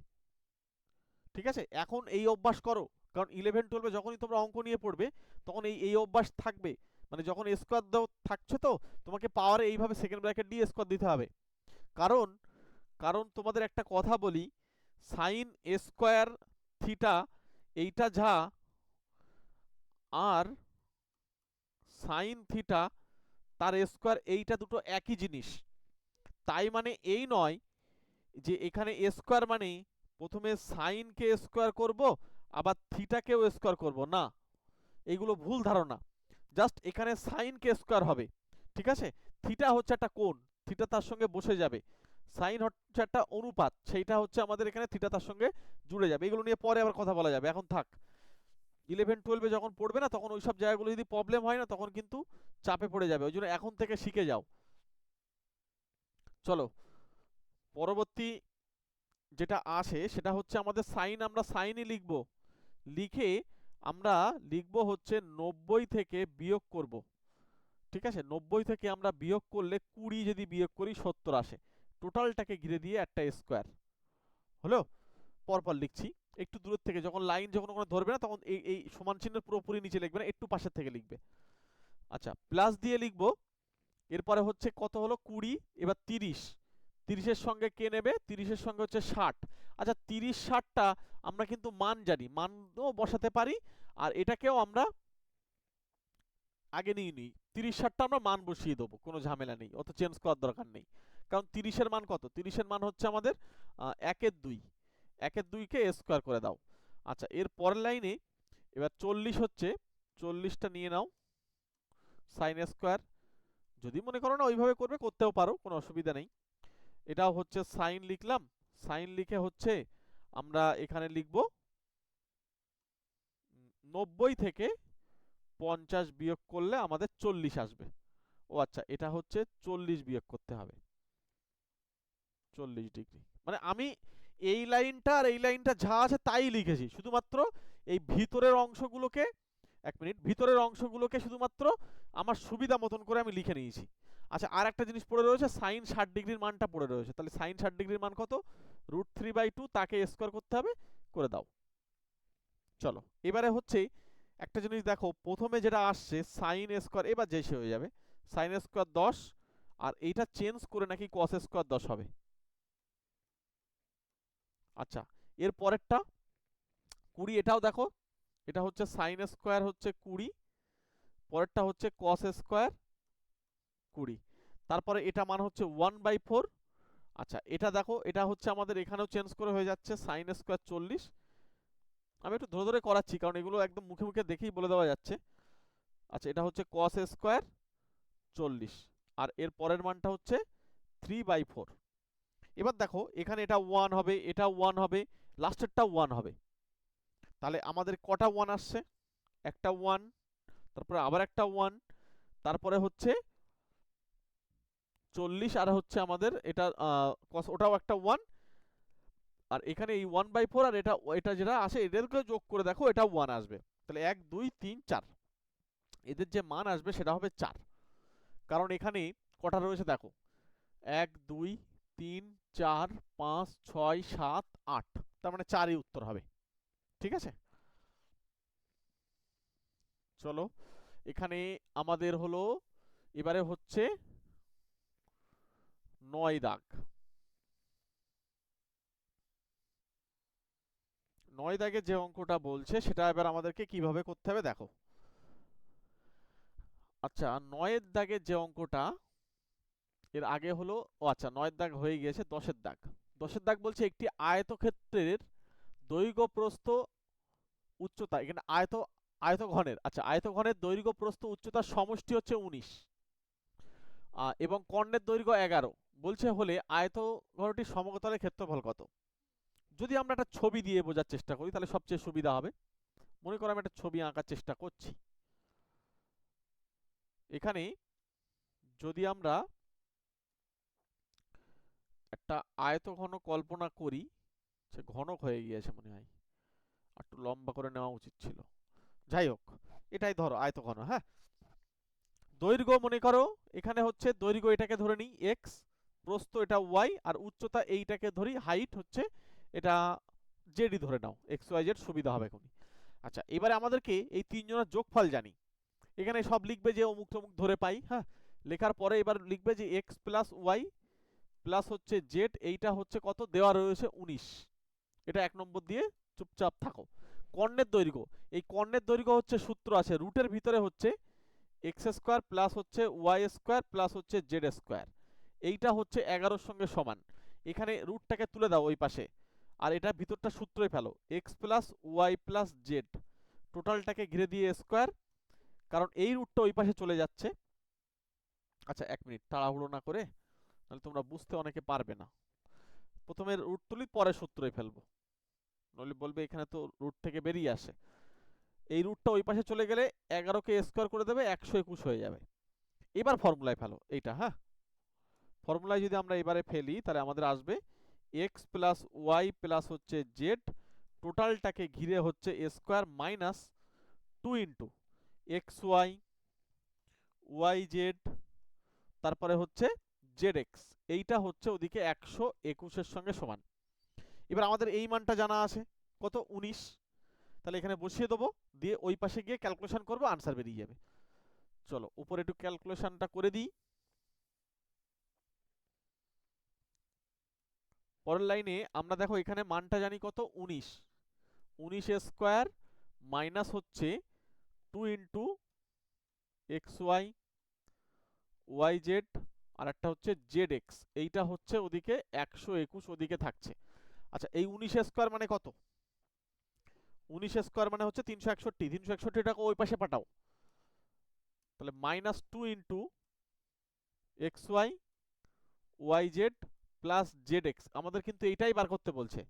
ঠিক আছে? এখন এই অভ্যাস করো, কারণ 11-12-এ যখনই তোমরা অঙ্ক নিয়ে পড়বে তখন এই অভ্যাস থাকবে, মানে যখন স্কোয়ার দাও থাকছে তো তোমাকে পাওয়ারে এইভাবে সেকেন্ড ব্র্যাকেট দিয়ে স্কোয়ার দিতে হবে। কারণ কারণ তোমাদের একটা কথা বলি, সাইন স্কোয়ার থিটা এইটা যা, আর সাইন থিটা তার স্কোয়ার এইটা দুটো একই জিনিস। তাই মানে এই নয় যে এখানে স্কোয়ার মানে প্রথমে সাইনকে স্কোয়ার করব আবার থিটাকেও স্কোয়ার করব, না, এইগুলো ভুল ধারণা। জাস্ট এখানে সাইনকে স্কোয়ার হবে, ঠিক আছে? থিটা হচ্ছে একটা কোণ, থিটা তার সঙ্গে বসে যাবে। সাইন হচ্ছে একটা অনুপাত, সেইটা হচ্ছে আমাদের এখানে থিটা তার সঙ্গে জুড়ে যাবে। এগুলো নিয়ে পরে আবার কথা বলা যাবে, এখন থাক। 11-12-এ যখন পড়বে না তখন ওইসব জায়গাগুলো যদি প্রবলেম হয় না তখন কিন্তু চাপে পড়ে যাবে, ওই জন্য এখন থেকে শিখে যাও। চলো পরবর্তী যেটা আসে সেটা হচ্ছে আমাদের সাইন, আমরা সাইনই লিখব, লিখে আমরা লিখব হচ্ছে 90 থেকে বিয়োগ করব, ঠিক আছে? 90 থেকে আমরা বিয়োগ করলে 20 যদি বিয়োগ করি 70 আসে। টোটালটাকে ঘিরে দিয়ে একটা স্কোয়ার হলো। পরপর লিখছি, একটু দূরের থেকে, যখন লাইন যখন ওখানে ধরবে না তখন এই সমান চিহ্নের পুরোপুরি নিচে লিখবে না, একটু পাশের থেকে লিখবে। আচ্ছা, প্লাস দিয়ে লিখব। এরপরে হচ্ছে কত হলো 20, এবার 30, 30-এর সঙ্গে কে নেবে? 30-এর সঙ্গে হচ্ছে 60। আচ্ছা, 30-60টা আমরা কিন্তু মান জানি, মানও বসাতে পারি, আর এটাকেও আমরা আগে নিয়ে নিই। 30-60টা আমরা মান বসিয়ে দেবো, কোনো ঝামেলা নেই, অত চেঞ্জ করার দরকার নেই। কারণ 30-এর মান কত? 30-এর মান হচ্ছে আমাদের 1/2, 1/2-কে স্কোয়ার করে দাও। আচ্ছা, এর পরের লাইনে এবার 40 হচ্ছে, 40টা নিয়ে নাও সাইন স্কোয়ার। যদি মনে করো না ওইভাবে করবে, করতেও পারো, কোনো অসুবিধা নেই। এটাও হচ্ছে সাইন লিখলাম, সাইন লিখে হচ্ছে আমরা এখানে লিখব 90 থেকে 50 বিয়োগ করলে আমাদের 40 আসবে। ও আচ্ছা, এটা হচ্ছে 40 বিয়োগ করতে হবে, 40 ডিগ্রি। মানে আমি এই লাইনটা আর এই লাইনটা যা আছে তাই লিখেছি, শুধুমাত্র এই ভিতরের অংশগুলোকে, এক মিনিট, ভিতরের অংশগুলোকে শুধুমাত্র আমার সুবিধা মতন করে আমি লিখে নিয়েছি। আচ্ছা, আর একটা জিনিস পড়ে রয়েছে, সাইন 60 ডিগ্রির মানটা পড়ে রয়েছে, তাহলে সাইন 60 ডিগ্রির মান কত? √3/2, তাকে স্কোয়ার করতে হবে, করে দাও। চলো এবারে হচ্ছে একটা জিনিস দেখো, প্রথমে যেটা আসছে সাইন স্কোয়ার, এবার যে হয়ে যাবে সাইন স্কোয়ার 10, আর এইটা চেঞ্জ করে নাকি কস স্কোয়ার 10 হবে। আচ্ছা, এর পরেরটা 20, এটাও দেখো এটা হচ্ছে সাইন স্কোয়ার হচ্ছে 20, পরেরটা হচ্ছে কস স্কোয়ার 20, তারপরে এটা মান হচ্ছে 1/4। আচ্ছা এটা দেখো, এটা হচ্ছে আমাদের এখানেও চেঞ্জ করে হয়ে যাচ্ছে সাইন স্কোয়ার 40। আমি একটু ধরে ধরে করাচ্ছি কারণ এগুলো একদম মুখে মুখে দেখেই বলে দেওয়া যাচ্ছে। আচ্ছা এটা হচ্ছে কস স্কোয়ার 40, আর এর পরের মানটা হচ্ছে 3/4। এবার দেখো এখানে এটা 1 হবে, এটা 1 হবে, লাস্টেরটা 1 হবে। তাহলে আমাদের কটা 1 আসছে? একটা 1, তারপরে আবার একটা 1, তারপরে হচ্ছে 40, আর হচ্ছে আমাদের এটা ওটাও একটা 1, আর এখানে এই 1/4 আর এটা এটা যেটা আসে এদেরকে যোগ করে দেখো এটা 1 আসবে। তাহলে 1 2 3 4, এদের যে মান আসবে সেটা হবে 4। কারণ এখানে কটা রয়েছে দেখো, 1 2 3 4 5 6 7 8, তার মানে 4ই উত্তর হবে। ঠিক আছে, চলো এখানে আমাদের হলো এবারে হচ্ছে 9 দাগ। 9 দাগে যে অঙ্কটা বলছে সেটা এবার আমাদেরকে কিভাবে করতে হবে দেখো। আচ্ছা 9 দাগের যে অঙ্কটা, এর আগে হলো, ও আচ্ছা 9 দাগ হয়ে গিয়েছে, 10 দাগ। 10 দাগ বলছে একটি আয়তক্ষেত্রের দৈর্ঘ্য প্রস্থ উচ্চতা, এখানে আয়তঘনের, আচ্ছা আয়তঘনের দৈর্ঘ্য প্রস্থ উচ্চতার সমষ্টি হচ্ছে 19, এবং কর্ণের দৈর্ঘ্য 11 বলছে হলে আয়তঘনটির সমতলের ক্ষেত্রফল কত? যদি আমরা একটা ছবি দিয়ে বোঝার চেষ্টা করি তাহলে সবচেয়ে সুবিধা হবে। মনে করো আমি একটা ছবি আঁকার চেষ্টা করছি। এখানে যদি আমরা একটা আয়তঘন কল্পনা করি, সে ঘনক হয়ে গিয়েছে মনে হয়, একটু লম্বা করে নেওয়া উচিত ছিল। যাই হোক, এটাই ধরো আয়তঘন। হ্যাঁ, দৈর্ঘ্য মনে করো এখানে হচ্ছে দৈর্ঘ্য এটাকে ধরে নিই এক্স, প্রস্থ এটা ওয়াই, আর উচ্চতা এইটাকে ধরি হাইট হচ্ছে এটা জেডই ধরে নাও, এক্স ওয়াই জেড সুবিধা হবে এখনই। আচ্ছা এবারে আমাদেরকে এই তিনজনের যোগফল জানি, এখানে সব লিখবে যে অমুক তমুক ধরে পাই। হ্যাঁ, লেখার পরে এবার লিখবে যে এক্স প্লাস ওয়াই প্লাস হচ্ছে জেড, এইটা হচ্ছে কত দেওয়া রয়েছে 19, এটা 1 নম্বর দিয়ে চুপচাপ থাকো। কর্ণের দৈর্ঘ্য, এই কর্ণের দৈর্ঘ্য হচ্ছে সূত্র আছে রুটের ভিতরে হচ্ছে এক্স স্কোয়ার প্লাস হচ্ছে ওয়াই স্কোয়ার প্লাস হচ্ছে জেড স্কোয়ার, এইটা হচ্ছে 11-র সঙ্গে সমান। এখানে রুটটাকে তুলে দাও ওই পাশে, আর এটা ভিতরটা সূত্রই ফেলো, X plus Y plus Z, টোটালটাকে ঘিরে দিয়ে স্কোয়ার, কারণ এই রুটটা ওই পাশে চলে যাচ্ছে। আচ্ছা 1 মিনিট, তাড়াহুড়ো না করে, নাহলে তোমরা বুঝতে অনেকে পারবে না। প্রথমে রুট তুলি, পরে সূত্রই ফেলবো, নইলে বলবে এখানে তো রুট থেকে বেরিয়ে আসে। এই রুটটা ওই পাশে চলে গেলে 11কে স্কোয়ার করে দেবে, 121 হয়ে যাবে। এবার ফর্মুলায় ফেলো এইটা। হ্যাঁ, ফর্মুলায় যদি আমরা এবারে ফেলি তাহলে আমাদের আসবে এক্স প্লাস ওয়াই প্লাস হচ্ছে জেড, টোটালটাকে ঘিরে হচ্ছে square minus 2 into X Y Y Z, তারপরে হচ্ছে জেড এক্স, এইটা হচ্ছে ওদিকে 121-এর সঙ্গে সমান। এবার আমাদের এই মানটা জানা আছে কত, 19, তাহলে এখানে বসিয়ে দেবো, দিয়ে ওই পাশে গিয়ে ক্যালকুলেশন করবো, আনসার বেরিয়ে যাবে। চলো উপরে একটু ক্যালকুলেশনটা করে দিই। পরের লাইনে আমরা দেখো এখানে মানটা জানি কত, 19, 19 স্কোয়ার মাইনাস হচ্ছে 2 into X Y Y Z, আর একটা হচ্ছে জেড এক্স, এইটা হচ্ছে ওদিকে 121 ওদিকে থাকছে। আচ্ছা এই 19 স্কোয়ার মানে কত, 19 স্কোয়ার মানে হচ্ছে 361, 361টাকে ওই পাশে পাঠাও, তাহলে minus 2 into X Y Y Z plus Z X, আমাদের কিন্তু এইটাই বার করতে বলছে।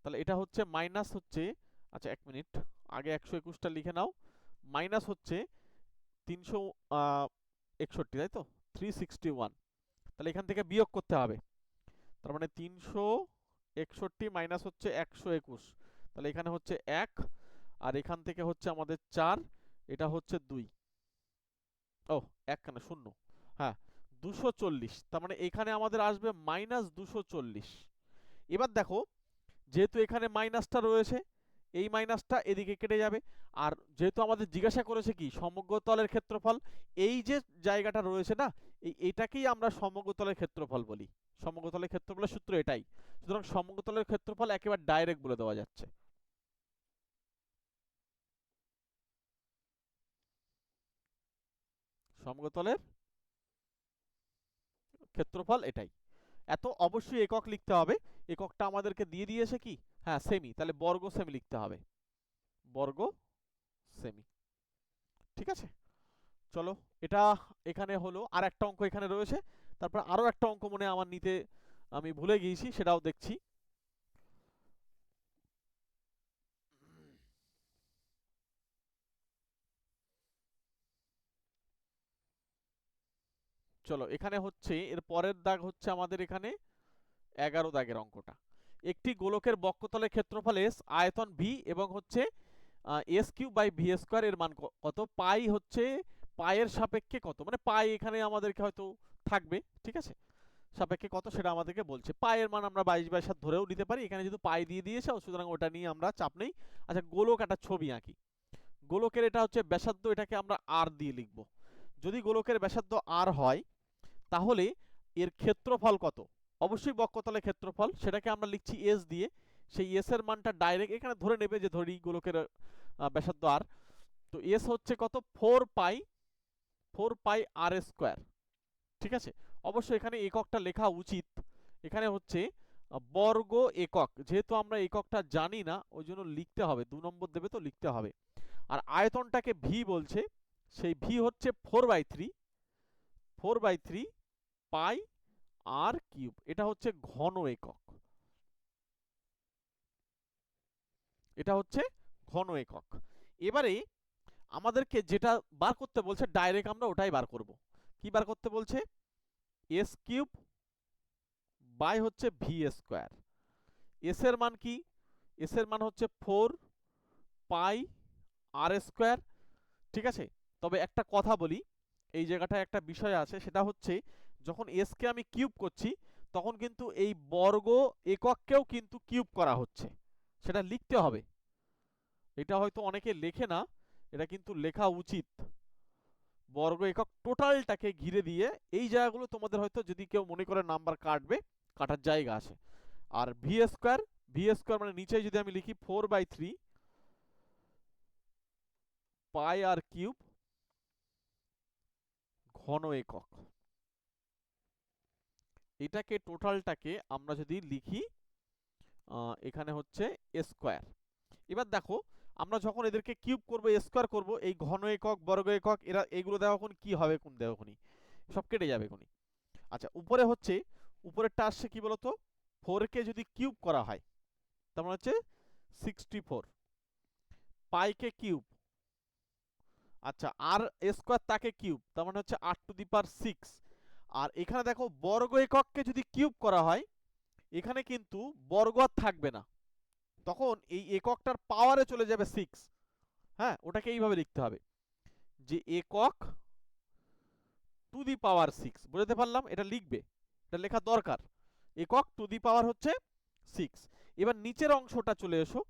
তাহলে এটা হচ্ছে মাইনাস হচ্ছে, আচ্ছা 1 মিনিট, আগে 121টা লিখে নাও, মাইনাস হচ্ছে 361, তাই তো 361, তাহলে এখান থেকে বিয়োগ করতে হবে, তার মানে 361 মাইনাস হচ্ছে 121, তাহলে এখানে হচ্ছে 1, আর এখান থেকে হচ্ছে আমাদের 4, এটা হচ্ছে 2, ও 1 কেন 0, হ্যাঁ 240, তার মানে এখানে আমাদের আসবে মাইনাস 240। এবার দেখো যেহেতু এখানে মাইনাসটা রয়েছে, এই মাইনাসটা এদিকে কেটে যাবে, আর যেহেতু আমাদের জিজ্ঞাসা করেছে কি সমগ্র তলের ক্ষেত্রফল, এই যে জায়গাটা রয়েছে না, এটাকেই আমরা সমগ্র তলের ক্ষেত্রফল বলি। সমগ্র তলের ক্ষেত্রফলের সূত্র এটাই, সুতরাং সমগ্র তলের ক্ষেত্রফল একেবারে ডাইরেক্ট বলে দেওয়া যাচ্ছে। সমতলের ক্ষেত্রফল এটাই। এত অবশ্যই একক লিখতে হবে। এককটা আমাদেরকে দিয়ে দিয়েছে কি, হ্যাঁ সেমি, তাহলে বর্গ সেমি লিখতে হবে, বর্গ সেমি। ঠিক আছে, চলো এটা এখানে হলো। আর একটা অঙ্ক এখানে রয়েছে, তারপর আরো একটা অঙ্ক মনে আমার নিতে আমি ভুলে গিয়েছি, সেটাও দেখছি। চলো এখানে হচ্ছে এর পরের দাগ হচ্ছে আমাদের এখানে 11 দাগের অঙ্কটা। একটি গোলকের বক্ষতলের ক্ষেত্রফল এস, আয়তন ভি এবং হচ্ছে S Q by V square, এর মান কত, পাই হচ্ছে পায়ের সাপেক্ষে কত, মানে পাই এখানে আমাদেরকে হয়তো থাকবে, ঠিক আছে, সাপেক্ষে কত সেটা আমাদেরকে বলছে। পায়ের মান আমরা 22/7 ধরেও নিতে পারি, এখানে যেহেতু পাই দিয়ে দিয়েছে সুতরাং ওটা নিয়ে আমরা চাপ নেই। আচ্ছা গোলক একটা ছবি আঁকি। গোলকের এটা হচ্ছে ব্যাসার্ধ, এটাকে আমরা আর দিয়ে লিখব। যদি গোলকের ব্যাসার্ধ আর হয় তাহলে এর ক্ষেত্রফল কত, অবশ্যই বক্ষতলের ক্ষেত্রফল, সেটাকে আমরা লিখছি এস দিয়ে। সেই এস এর মানটা ডাইরেক্ট এখানে ধরে নেবে, যে ধরি গোলকের ব্যাসার্ধ আর, তো এস হচ্ছে কত, 4 পাই আর স্কোয়ার। ঠিক আছে, অবশ্যই এখানে এককটা লেখা উচিত। এখানে হচ্ছে বর্গ একক, যেহেতু আমরা এককটা জানি না ওই জন্য লিখতে হবে, 2 নম্বর দেবে তো লিখতে হবে। আর আয়তনটাকে ভি বলছে, সেই ভি হচ্ছে 4/3 পাই আর কিউব, এটা হচ্ছে ঘন একক, এটা হচ্ছে ঘন একক। এবারে আমাদেরকে যেটা বার করতে বলছে ডাইরেক্ট আমরা ওটাই বার করব। কি বার করতে বলছে, এস কিউব বাই হচ্ছে ভি স্কোয়ার। এস এর মান কি, এস এর মান হচ্ছে 4 পাই আর স্কোয়ার। ঠিক আছে, তবে একটা কথা বলি, এই জায়গাটায় একটা বিষয় আছে, সেটা হচ্ছে যখন এস কে আমি কিউব করছি তখন কিন্তু এই বর্গ একককেও কিন্তু কিউব করা হচ্ছে, সেটা লিখতে হবে। এটা হয়তো অনেকে লেখে না, এটা কিন্তু লেখা উচিত। বর্গ একক টোটালটাকে ঘিরে দিয়ে এই জায়গাগুলো তোমাদের হয়তো যদি কেউ মনে করে নাম্বার কাটবে, কাটার জায়গা আছে। আর ভি স্কোয়ার, ভি স্কোয়ার মানে নিচে যদি আমি লিখি 4/3 পাই আর কিউব ঘন একক, এটাকে টোটালটাকে আমরা যদি লিখি এখানে হচ্ছে স্কোয়ার। এবার দেখো আমরা যখন এদেরকে কিউব করব, স্কোয়ার করব, এই ঘন একক বর্গ একক এরা এগুলো দেখো এখন কি হবে, কোন দেখো কোনি সব কেটে যাবে কোনি। আচ্ছা উপরে হচ্ছে, উপরেরটা আসছে কি বলতো, 4 কে যদি কিউব করা হয় তার মানে হচ্ছে 64, পাইকে কিউব, আচ্ছা আর স্কোয়ার তাকে কিউব, তার মানে হচ্ছে 8⁶। আর এখানে দেখো বর্গ একককে যদি কিউব করা হয় এখানে কিন্তু বর্গ আর থাকবে না, তখন এই এককটার পাওয়ারে চলে যাবে 6। হ্যাঁ ওটাকে এইভাবে লিখতে হবে যে একক টু দি পাওয়ার 6, বুঝতে পারলাম, এটা লিখবে, এটা লেখা দরকার, একক টু দি পাওয়ার হচ্ছে 6। এবার নিচের অংশটা চলে এসো,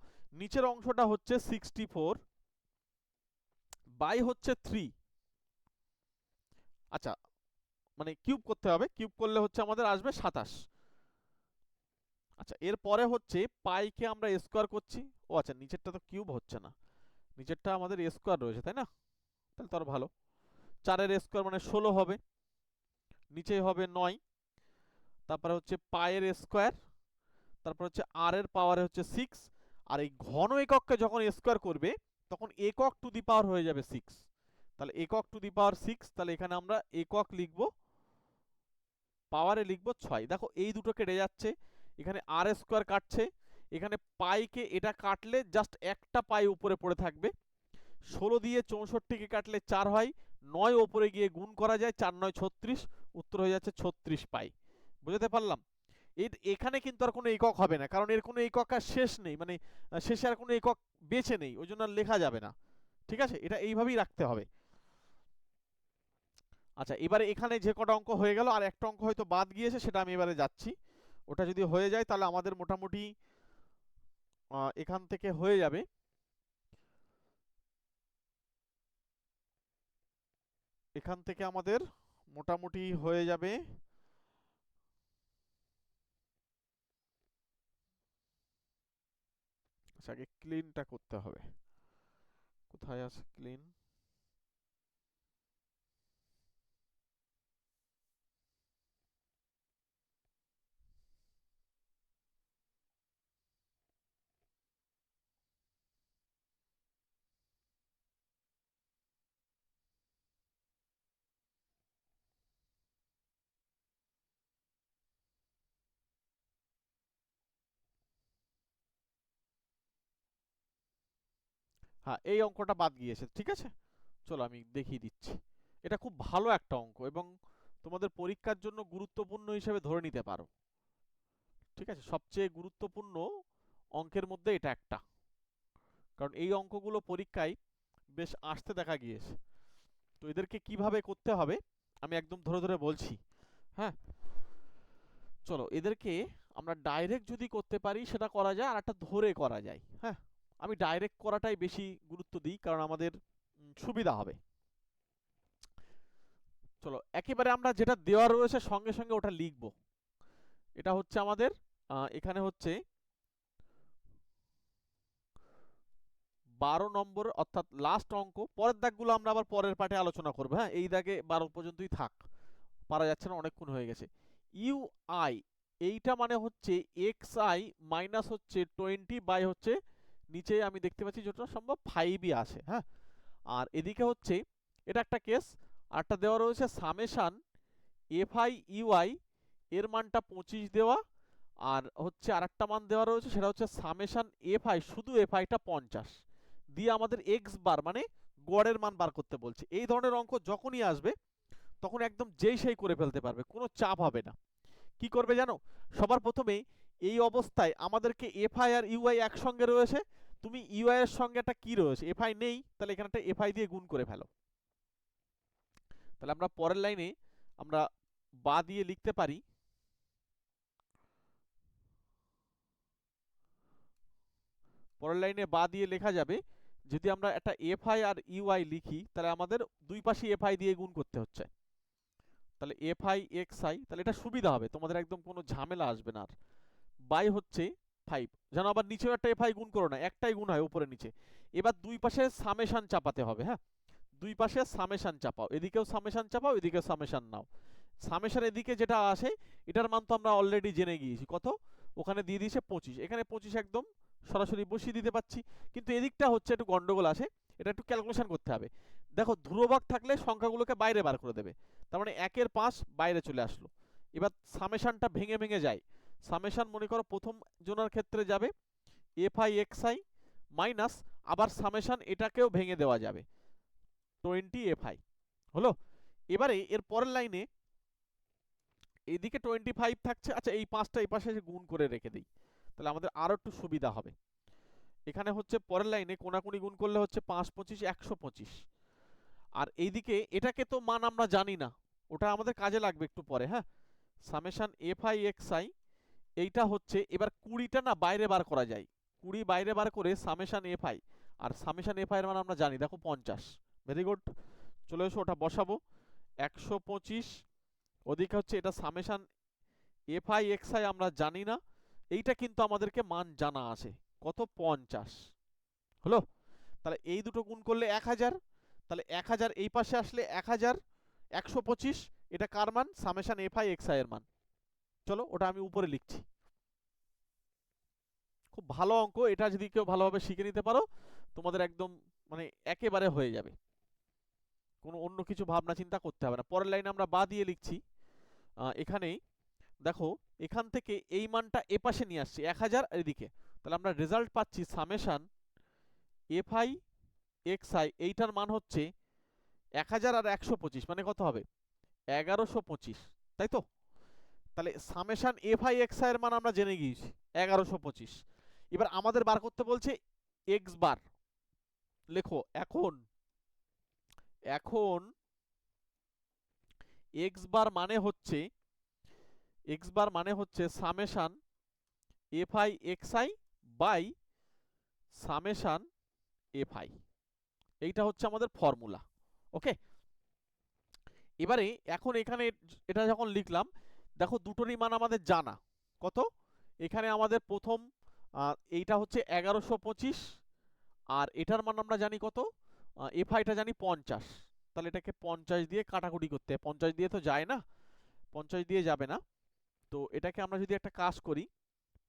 নিচের অংশটা হচ্ছে 64 বাই হচ্ছে 3। আচ্ছা মানে কিউব করতে হবে, কিউব করলে হচ্ছে আমাদের আসবে 27। আচ্ছা এরপরে হচ্ছে পাইকে আমরা স্কোয়ার করছি, ও আচ্ছা নিচেরটা তো কিউব হচ্ছে না, নিচেরটা আমাদের স্কোয়ার রয়েছে তাই না, তাহলে তো আর ভালো, 4 এর স্কোয়ার মানে 16 হবে, নিচে হবে 9, তারপরে হচ্ছে পায়ের স্কোয়ার, তারপর হচ্ছে আর এর পাওয়ারে হচ্ছে 6। আর এই ঘন একককে যখন স্কোয়ার করবে তখন একক টু দি পাওয়ার হয়ে যাবে 6, তাহলে একক টু দি পাওয়ার 6, তাহলে এখানে আমরা একক লিখব, পাওয়ারে লিখব 6। দেখো এই দুটো কেটে যাচ্ছে, এখানে আর স্কোয়ার কাটছে, এখানে পাইকে এটা কাটলে জাস্ট একটা পাই উপরে পড়ে থাকবে, 16 দিয়ে 64কে কাটলে 4 হয়, 9 ওপরে গিয়ে গুণ করা যায়, 4 9 36, উত্তর হয়ে যাচ্ছে 36 পাই। বুঝতে পারলাম, এখানে কিন্তু আর কোনো একক হবে না, কারণ এর কোনো একক আর শেষ নেই, মানে শেষে আর কোনো একক বেঁচে নেই, ওই জন্য আর লেখা যাবে না। ঠিক আছে, এটা এইভাবেই রাখতে হবে। আচ্ছা এবারে এখানে যে কটা অঙ্ক হয়ে গেল, আর একটা অঙ্ক হয়তো বাদ গিয়েছে, সেটা আমি এবারে যাচ্ছি। ওটা যদি হয়ে যায় তাহলে আমাদের মোটামুটি এখান থেকে হয়ে যাবে। এখান থেকে আমাদের মোটামুটি হয়ে যাবে। আচ্ছা আগে ক্লিনটা করতে হবে, কোথায় আছে ক্লিন, হ্যাঁ, এই অঙ্কটা বাদ গিয়েছে, ঠিক আছে। চলো আমি দেখিয়ে দিচ্ছি। এটা খুব ভালো একটা অঙ্ক এবং তোমাদের পরীক্ষার জন্য গুরুত্বপূর্ণ হিসেবে ধরে নিতে পারো, ঠিক আছে। সবচেয়ে গুরুত্বপূর্ণ অঙ্কের মধ্যে এটা একটা, কারণ এই অঙ্কগুলো পরীক্ষায় বেশ আসতে দেখা গিয়েছে। তো এদেরকে কিভাবে করতে হবে আমি একদম ধরে ধরে বলছি। হ্যাঁ, চলো এদেরকে আমরা ডাইরেক্ট যদি করতে পারি সেটা করা যায়, আর একটা ধরে করা যায়। হ্যাঁ, আমি ডাইরেক্ট করাটাই বেশি গুরুত্ব দিই, কারণ আমাদের সুবিধা হবে। চলো একেবারে আমরা যেটা দেওয়া রয়েছে সঙ্গে সঙ্গে ওটা লিখব। এটা হচ্ছে আমাদের এখানে হচ্ছে 12 নম্বর অর্থাৎ লাস্ট অঙ্ক। পরের দাগগুলো আমরা আবার পরের পার্টে আলোচনা করবো। হ্যাঁ, এই দাগে 12 পর্যন্তই থাক, পারা যাচ্ছে না, অনেকক্ষণ হয়ে গেছে। ইউ আই, এইটা মানে হচ্ছে এক্স আই মাইনাস হচ্ছে 20 বাই হচ্ছে নিচে আমি দেখতে পাচ্ছি যতটা সম্ভব 5ই আছে। হ্যাঁ, আর এদিকে হচ্ছে এটা একটা কেস, আরটা দেওয়া রয়েছে সামেশান এফ আই ইউআই, এর মানটা 25 দেওয়া, আর হচ্ছে আরেকটা মান দেওয়া রয়েছে সেটা হচ্ছে সামেশান এফ আই, শুধু এফ আইটা 50 দিয়ে আমাদের এক্স বার মানে গড়ের মান বার করতে বলছে। এই ধরনের অঙ্ক যখনই আসবে তখন একদম যেই সেই করে ফেলতে পারবে, কোনো চাপ হবে না। কি করবে জানো, সবার প্রথমে এই অবস্থায় আমাদেরকে এফআই আর ইউআই একসঙ্গে রয়েছে, তুমি ইউআই এর সঙ্গে একটা কি রয়েছে, এফআই নেই, তাহলে এখানে একটা এফআই দিয়ে গুণ করে ফেলো। তাহলে আমরা পরের লাইনে আমরা বা দিয়ে লিখতে পারি পরের লাইনে বা দিয়ে লেখা যাবে, যদি আমরা একটা এফআই আর ইউআই লিখি তাহলে আমাদের দুই পাশে এফআই দিয়ে গুণ করতে হচ্ছে। তাহলে এফআই এক্স আই, তাহলে এটা সুবিধা হবে, তোমাদের একদম কোনো ঝামেলা আসবে না। আর বাই হচ্ছে 5, যেন আবার নিচেও একটা এফআই গুণ করো না, একটাই গুণ হয় উপরে নিচে। এবার দুই পাশে সামেশান চাপাতে হবে। হ্যাঁ, দুই পাশে সামেশান চাপাও, এদিকেও সামেশান চাপাও, এদিকেও সামেশান নাও। সামেশান এদিকে যেটা আসে এটার মান তো আমরা অলরেডি জেনে গিয়েছি, কত ওখানে দিয়ে দিয়েছে 25, এখানে 25 একদম সরাসরি বসিয়ে দিতে পাচ্ছি। কিন্তু এদিকটা হচ্ছে একটু গন্ডগোল আসে, এটা একটু ক্যালকুলেশন করতে হবে। দেখো ধ্রুবক থাকলে সংখ্যাগুলোকে বাইরে বার করে দেবে, তার মানে 1-এর 5 বাইরে চলে আসলো। এবার সামেশানটা ভেঙে ভেঙে যায়, সামেশান মনে করো প্রথম জনের ক্ষেত্রে যাবে F I X I minus, আবার সামেশান এটাকেও ভেঙে দেওয়া যাবে 20 এফ আই হলো। এবারে এর পরের লাইনে এইদিকে 25 থাকছে, আচ্ছা এই 5টা এই পাশে গুণ করে রেখে দিই, তাহলে আমাদের আরো একটু সুবিধা হবে। এখানে হচ্ছে পরের লাইনে কোনাকুনি গুণ করলে হচ্ছে 5 25 125, আর এইদিকে এটাকে তো মান আমরা জানি না, ওটা আমাদের কাজে লাগবে একটু পরে। হ্যাঁ, summation F I X I, এইটা হচ্ছে এবার 20টা না বাইরে বার করা যায়, 20 বাইরে বার করে সামেশান এফ আই, আর সামেশান এফ আই এর মান আমরা জানি, দেখো 50। ভেরি গুড, চলে এসো ওটা বসাবো 125, ওদিকে হচ্ছে এটা summation F I X I আমরা জানি না, এইটা কিন্তু আমাদেরকে মান জানা আছে কত 50 হলো। তাহলে এই দুটো গুণ করলে 1000, তাহলে 1000 এই পাশে আসলে 1000 125, এটা কার মান, summation F I X I এর মান। চলো ওটা আমি উপরে লিখছি। খুব ভালো অঙ্ক, এটা যদি কেউ ভালোভাবে শিখে নিতে পারো তোমাদের একদম মানে একেবারে হয়ে যাবে, কোনো অন্য কিছু ভাবনা চিন্তা করতে হবে না। পরের লাইনে আমরা বা দিয়ে লিখছি, এখানেই দেখো এখান থেকে এই মানটা এ পাশে নিয়ে আসছি 1000 এদিকে, তাহলে আমরা রেজাল্ট পাচ্ছি summation F I X I, এইটার মান হচ্ছে 1000 আর 125 মানে কত হবে 1125, তাই তো। তাহলে summation F I X I এর মান আমরা জেনে গিয়েছি 1125, এবার আমাদের বার করতে বলছে এক্স বার। লেখো এখন এখন এক্স বার মানে হচ্ছে summation F I X I by summation F I, এইটা হচ্ছে আমাদের ফর্মুলা। ওকে, এবারে এখন এখানে এটা যখন লিখলাম দেখো দুটোরই মান আমাদের জানা, কত এখানে আমাদের প্রথম এইটা হচ্ছে 1125, আর এটার মান আমরা জানি কত, এফ আইটা জানি 50, তাহলে এটাকে 50 দিয়ে কাটাকুটি করতে হয়, 50 দিয়ে তো যায় না, 50 দিয়ে যাবে না। তো এটাকে আমরা যদি একটা কাজ করি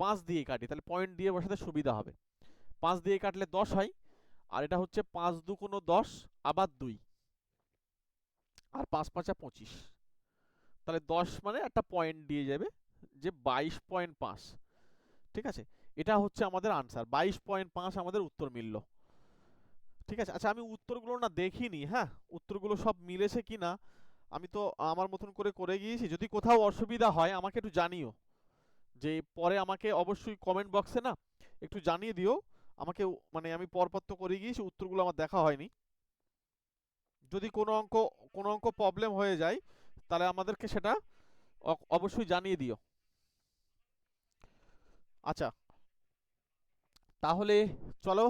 5 দিয়ে কাটি, তাহলে পয়েন্ট দিয়ে বসাতে সুবিধা হবে, 5 দিয়ে কাটলে 10 হয়, আর এটা হচ্ছে 5 দু কোনো 10 আবার 2 আর 5 5 25, তাহলে 10 মানে একটা পয়েন্ট দিয়ে যাবে যে 22.5, ঠিক আছে। এটা হচ্ছে আমাদের আনসার, 22.5 আমাদের উত্তর মিলল। ঠিক আছে, আচ্ছা আমি উত্তরগুলো না দেখিনি, হ্যাঁ উত্তরগুলো সব মিলেছে কিনা আমি তো আমার মতন করে করে গিয়েছি। যদি কোথাও অসুবিধা হয় আমাকে একটু জানিও, যে পরে আমাকে অবশ্যই কমেন্ট বক্সে না একটু জানিয়ে দিও আমাকে। মানে আমি পরপর তো করে গিয়েছি, উত্তরগুলো আমার দেখা হয়নি। যদি কোনো অঙ্ক প্রবলেম হয়ে যায় তাহলে আমাদেরকে সেটা অবশ্যই জানিয়ে দিও। আচ্ছা তাহলে চলো,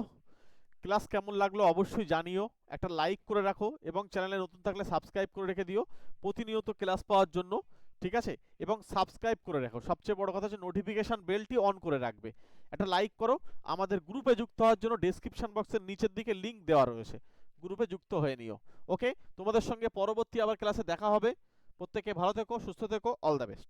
ক্লাস কেমন লাগলো অবশ্যই জানিও, একটা লাইক করে রাখো এবং চ্যানেলে নতুন থাকলে সাবস্ক্রাইব করে রেখে দিও প্রতিনিয়ত ক্লাস পাওয়ার জন্য। ঠিক আছে, এবং সাবস্ক্রাইব করে রাখো, সবচেয়ে বড় কথা হচ্ছে নোটিফিকেশন বেলটি অন করে রাখবে। একটা লাইক করো, আমাদের গ্রুপে যুক্ত হওয়ার জন্য ডেসক্রিপশন বক্সের নিচের দিকে লিংক দেওয়া রয়েছে, গ্রুপে যুক্ত হয়ে নিও। ওকে, তোমাদের সঙ্গে পরবর্তী আবার ক্লাসে দেখা হবে। প্রত্যেকে ভালো থেকো, সুস্থ থেকো, অল দ্য বেস্ট।